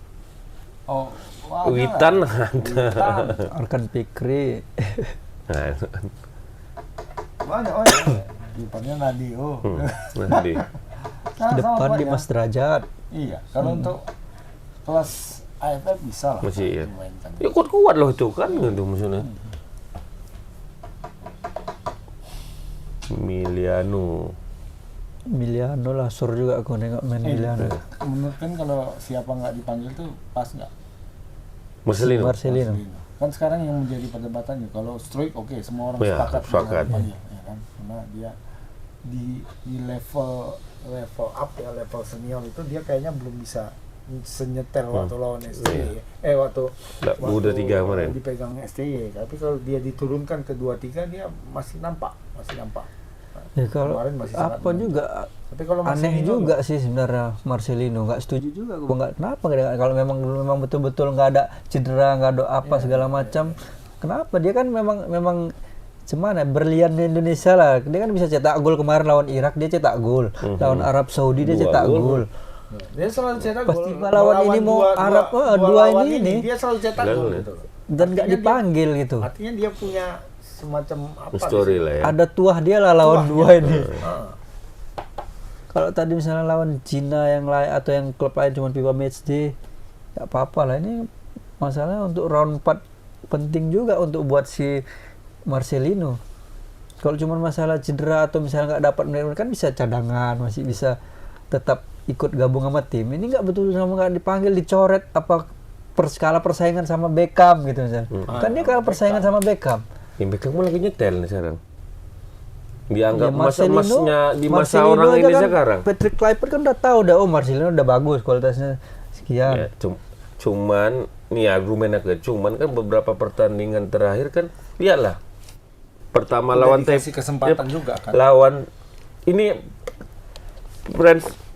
Oh, Witan ada. Arkan Fikri. Nah, Banyak ya. Kipernya Nadio. nanti. Depan di Mas Derajat. Iya, kalau untuk kelas AFF bisa lah. Masih iya. dimainkan. Ya kuat loh itu kan gitu maksudnya. Miliano lah, sur juga aku nengok main Miliano. Menurut kan kalau siapa nggak dipanggil tuh pas nggak? Marcelino. Marcelino. Kan sekarang yang menjadi perdebatannya kalau Struijk oke, semua orang Ya, sepakat sepakat. dengan dia, ya kan? Karena dia di level up ya, level senior itu dia kayaknya belum bisa senyetel waktu lawan STY. Waktu udah 3 kemarin. dipegang STY. Tapi kalau dia diturunkan ke 2-3 dia masih nampak. Ya kalau Kemarin masih sangat apa juga Tapi kalau aneh Marcelino juga sih sebenarnya Marcelino, nggak setuju juga gue, nggak kenapa kalau memang betul-betul nggak ada cedera, nggak ada apa segala macam, kenapa dia kan memang cuman berlian di Indonesia lah, dia kan bisa cetak gol kemarin lawan Irak, dia cetak gol lawan Arab Saudi, dia 2 cetak gol. gol. dia selalu cetak Pasti gol. lawan ini mau Arab, dua lawan ini. dia selalu cetak Lalu gol ya. gitu. Dan nggak Artinya dipanggil gitu. Artinya dia punya semacam apa? Story di- lah ya. Ada tuah dia lah lawan Tuahnya. dua ini. Ah. Kalau tadi misalnya lawan Cina yang lain atau yang klub lain cuma FIFA Matchday, nggak apa-apa lah. Ini masalahnya untuk round 4 penting juga untuk buat si Marcelino. Kalau cuma masalah cedera atau misalnya nggak dapat menit, kan bisa cadangan, masih bisa tetap ikut gabung sama tim. Ini nggak betul sama nggak dipanggil, dicoret apa skala persaingan sama Beckham gitu misalnya. Kan dia kalah persaingan sama Beckham. Yang Beckham lagi nyetel nih sekarang. Dianggap Ya, masa-masnya di masa Marcelino orang aja ini kan, sekarang. Patrick Kluivert kan udah tahu Marcelino udah bagus kualitasnya sekian. Ya, cuman nih argumennya cuman kan beberapa pertandingan terakhir kan lihatlah. Pertama Udah lawan dikasih kesempatan juga kan. Lawan ini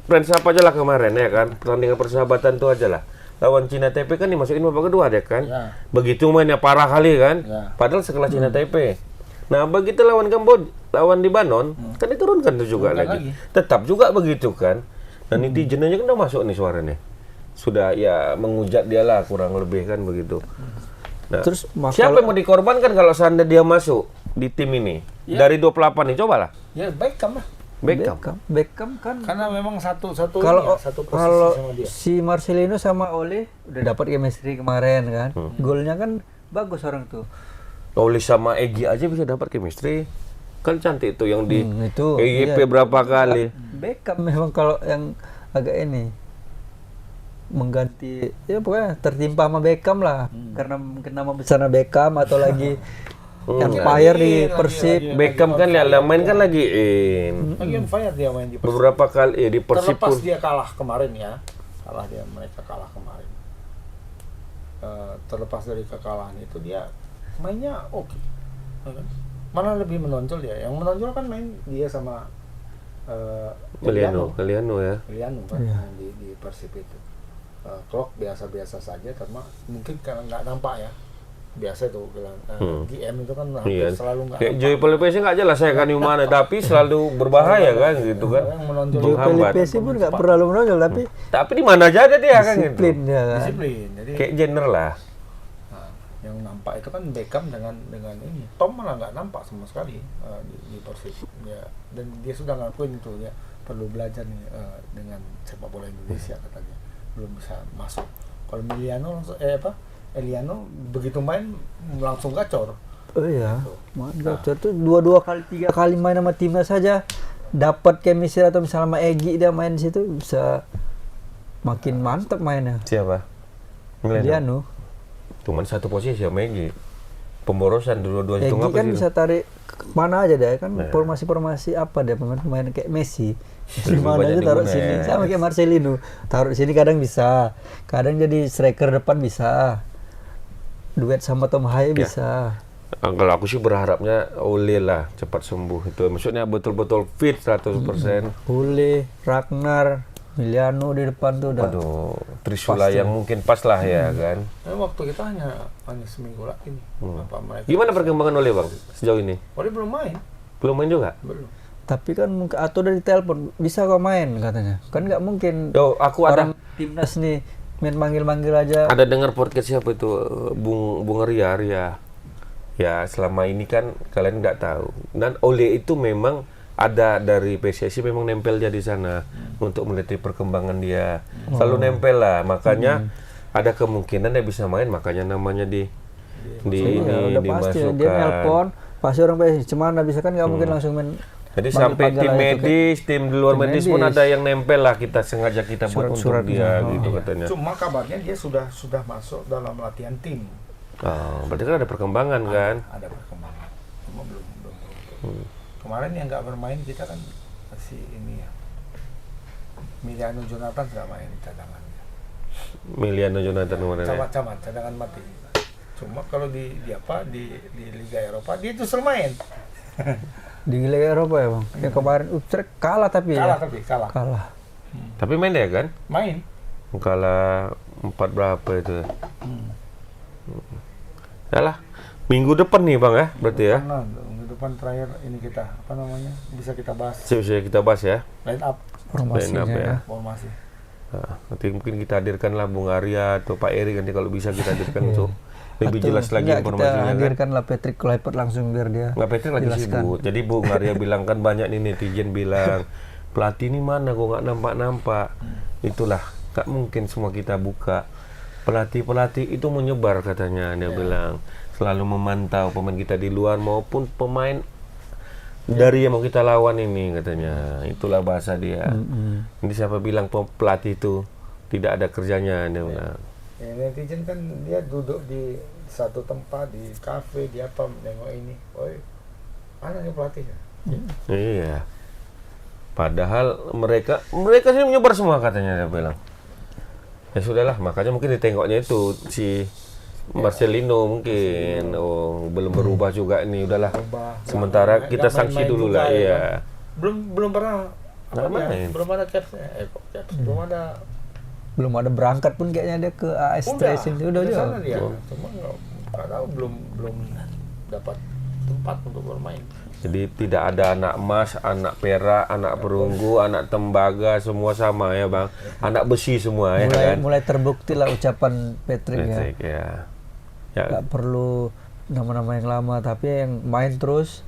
Friends apa aja lah kemarin ya kan. Pertandingan persahabatan tuh aja lah. Lawan Cina Taipei kan dimasukin babak kedua deh kan. Ya. Begitu mainnya parah kali kan. Ya. Padahal sekelas Cina Taipei. Nah, begitu lawan Kamboja, lawan di Banon, kan diturunkan tuh juga Turunkan lagi. Tetap juga begitu kan. Nah, netizen aja kan udah masuk nih suaranya. Sudah ya mengujat dia lah kurang lebih kan begitu. Nah, Terus siapa yang mau dikorbankan kalau seandainya dia masuk di tim ini? Dari 28 nih, cobalah. Ya Beckham lah. Beckham kan Karena memang satu kalau satu posisi kalau sama dia. si Marcelino sama Ole udah dapat chemistry kemarin kan. Golnya kan bagus orang tuh. Oli sama Egy aja bisa dapat chemistry. Kan cantik tuh yang di Itu EYP iya. berapa kali. Beckham memang kalau yang agak ini mengganti ya pokoknya tertimpa sama Beckham lah karena mungkin nama besarnya Beckham atau lagi Empire di Persib. Beckham kan lihat main kan lagi in. Lagi on fire dia main di Persib. Beberapa kali di Persib Terlepas pun. dia kalah kemarin ya. Mereka kalah kemarin. Terlepas dari kekalahan itu dia mainnya oke. Ya kan? Mana lebih menonjol dia. Yang menonjol kan main dia sama Kaliano ya. Eliano kan main di Persib itu. Klok biasa-biasa saja karena mungkin karena nggak nampak ya. Biasa tuh bilang GM itu kan hampir Iya. selalu nggak Kayak nampak. Joey Pelipesi nggak jelas saya kan di mana, tapi selalu berbahaya kan gitu kan. Yang menonjol Joe Menghambat. Pelipesi pun nggak terlalu menonjol tapi Tapi di mana aja ada dia kan gitu. disiplin dia kan. disiplin. Jadi Kayak Jenner lah. nah, yang nampak itu kan Beckham dengan ini. Tom malah nggak nampak sama sekali di Persib. Ya, dan dia sudah ngakuin itu ya perlu belajar nih dengan sepak bola Indonesia katanya. Belum bisa masuk. Kalau Eliano begitu main langsung gacor. Oh iya, gacor tuh 2 kali 3 kali main sama timnas saja dapat chemistry atau misalnya sama Egy dia main di situ bisa makin mantap mainnya. Siapa? Eliano. Cuman satu posisi sama Egy. Pemborosan dua-dua Egy itu apa kan sih? bisa tarik mana aja deh kan formasi-formasi apa deh pemain kayak Messi. Di Lebih mana banyak aja taruh diguna sini ya. sama kayak Marcelino. Taruh sini kadang bisa, kadang jadi striker depan bisa. Duet sama Tom Haye bisa. Kalau aku sih berharapnya Ole lah cepat sembuh itu. Maksudnya betul-betul fit 100%. Ole, Ragnar, Emiliano di depan tuh udah. Aduh, Trisula yang mungkin pas lah ya kan. Waktu kita hanya seminggu lagi nih. Apa mereka? Gimana perkembangan Ole Bang sejauh ini? Dia belum main. Belum main juga? Belum. Tapi kan atau dari telepon bisa kok main katanya. Kan nggak mungkin Yo, aku ada orang timnas nih main manggil-manggil aja. ada dengar podcast siapa itu Bung Ria. Ya selama ini kan kalian nggak tahu. Dan Ole itu memang ada dari PSSI memang nempel dia di sana untuk melihat perkembangan dia. Selalu nempel lah. Makanya ada kemungkinan dia bisa main. Makanya namanya Udah pasti dimasukkan. dia nelpon pasti orang PSSI. Cuman nggak bisa kan nggak mungkin langsung main. Jadi sampai panggil tim aja tuh, medis, tim di luar tim medis pun medis. ada yang nempel lah, kita sengaja kita buat untuk Surat-surat dia gitu. gitu katanya. Cuma kabarnya dia sudah masuk dalam latihan tim. Oh, berarti kan ada perkembangan kan? Ada perkembangan. Cuma belum. Kemarin yang nggak bermain kita kan masih ini ya. Miliano Jonathan nggak main cadangan. Miliano Jonathan kemarin ya? Camat cadangan mati. Cuma kalau di Liga Eropa dia terus main. Di Liga Eropa ya bang. Yang kemarin Utrecht kalah tapi Kalah. kalah. Tapi main ya kan? Main. Kalah 4 berapa itu? Yalah, minggu depan nih bang ya, berarti ya? Nah, minggu depan terakhir ini kita apa namanya bisa kita bahas Bisa kita bahas ya. line up Formasinya Line up ya. formasi. Nah, nanti mungkin kita hadirkanlah Bung Arya atau Pak Eri nanti kalau bisa kita hadirkan untuk lebih Atau jelas lagi enggak, informasinya kita kan. hadirkanlah Patrick Kluivert langsung biar dia Nggak Patrick lagi jelaskan. sibuk. Jadi Bung Arya bilang kan banyak nih netizen bilang pelatih ini mana kok nggak nampak. Itulah nggak mungkin semua kita buka. Pelatih itu menyebar katanya dia bilang. Selalu memantau pemain kita di luar maupun pemain dari yang mau kita lawan ini katanya. Itulah bahasa dia. Ini siapa bilang pelatih itu tidak ada kerjanya dia bilang. Ya, netizen kan dia duduk di satu tempat di kafe di apa nengok ini, woi mana nih pelatihnya? Iya. Padahal mereka sih menyebar semua katanya dia bilang. Ya sudahlah, makanya mungkin ditengoknya itu si Marcelino mungkin belum berubah juga ini udahlah. Sementara kita Nggak sanksi main-main dulu juga, lah ya iya. kan? Belum pernah Nggak main. belum ada capsnya. Belum ada. Belum ada berangkat pun kayaknya dia ke AS Tracing udah di juga. sana dia. Cuma nggak tahu belum dapat tempat untuk bermain. Jadi tidak ada anak emas, anak perak, anak perunggu, anak tembaga, semua sama ya bang. Anak besi semua ya kan. Mulai terbukti lah ucapan Patrick ya. Patrick, ya. Ya. Nggak perlu nama-nama yang lama tapi yang main terus.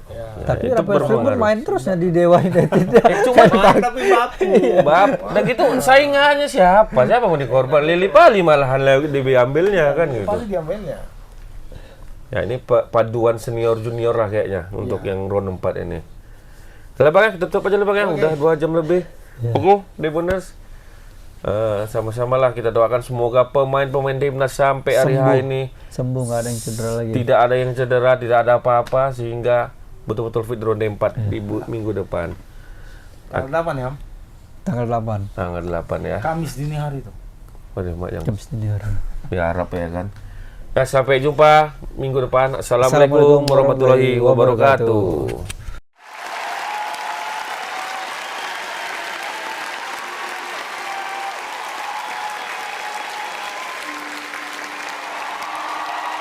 Ya. Tapi itu Rafael Struik berpengaruh. main terusnya di Dewa United. Cuma Main tapi baku. Bab, dan gitu saingannya siapa? Siapa mau dikorban? Lili Pali malahan diambilnya kan gitu. Paling diambilnya. Ya ini paduan senior junior lah kayaknya untuk yang round 4 ini. Setelah bang, kita tutup aja lah bang ya. Udah 2 jam lebih. Oke, Deboners. Sama-sama lah kita doakan semoga pemain-pemain timnas sampai hari H ini Sembuh, nggak ada yang cedera lagi. tidak ada yang cedera, tidak ada apa-apa sehingga betul-betul fit di ronde 4 di minggu depan. Tanggal 8 ya. Tanggal 8. Tanggal 8 ya. Kamis dini hari tuh. Waduh, mak yang Jam sendiri. diharap ya kan. Ya, sampai jumpa minggu depan. Assalamualaikum warahmatullahi wabarakatuh.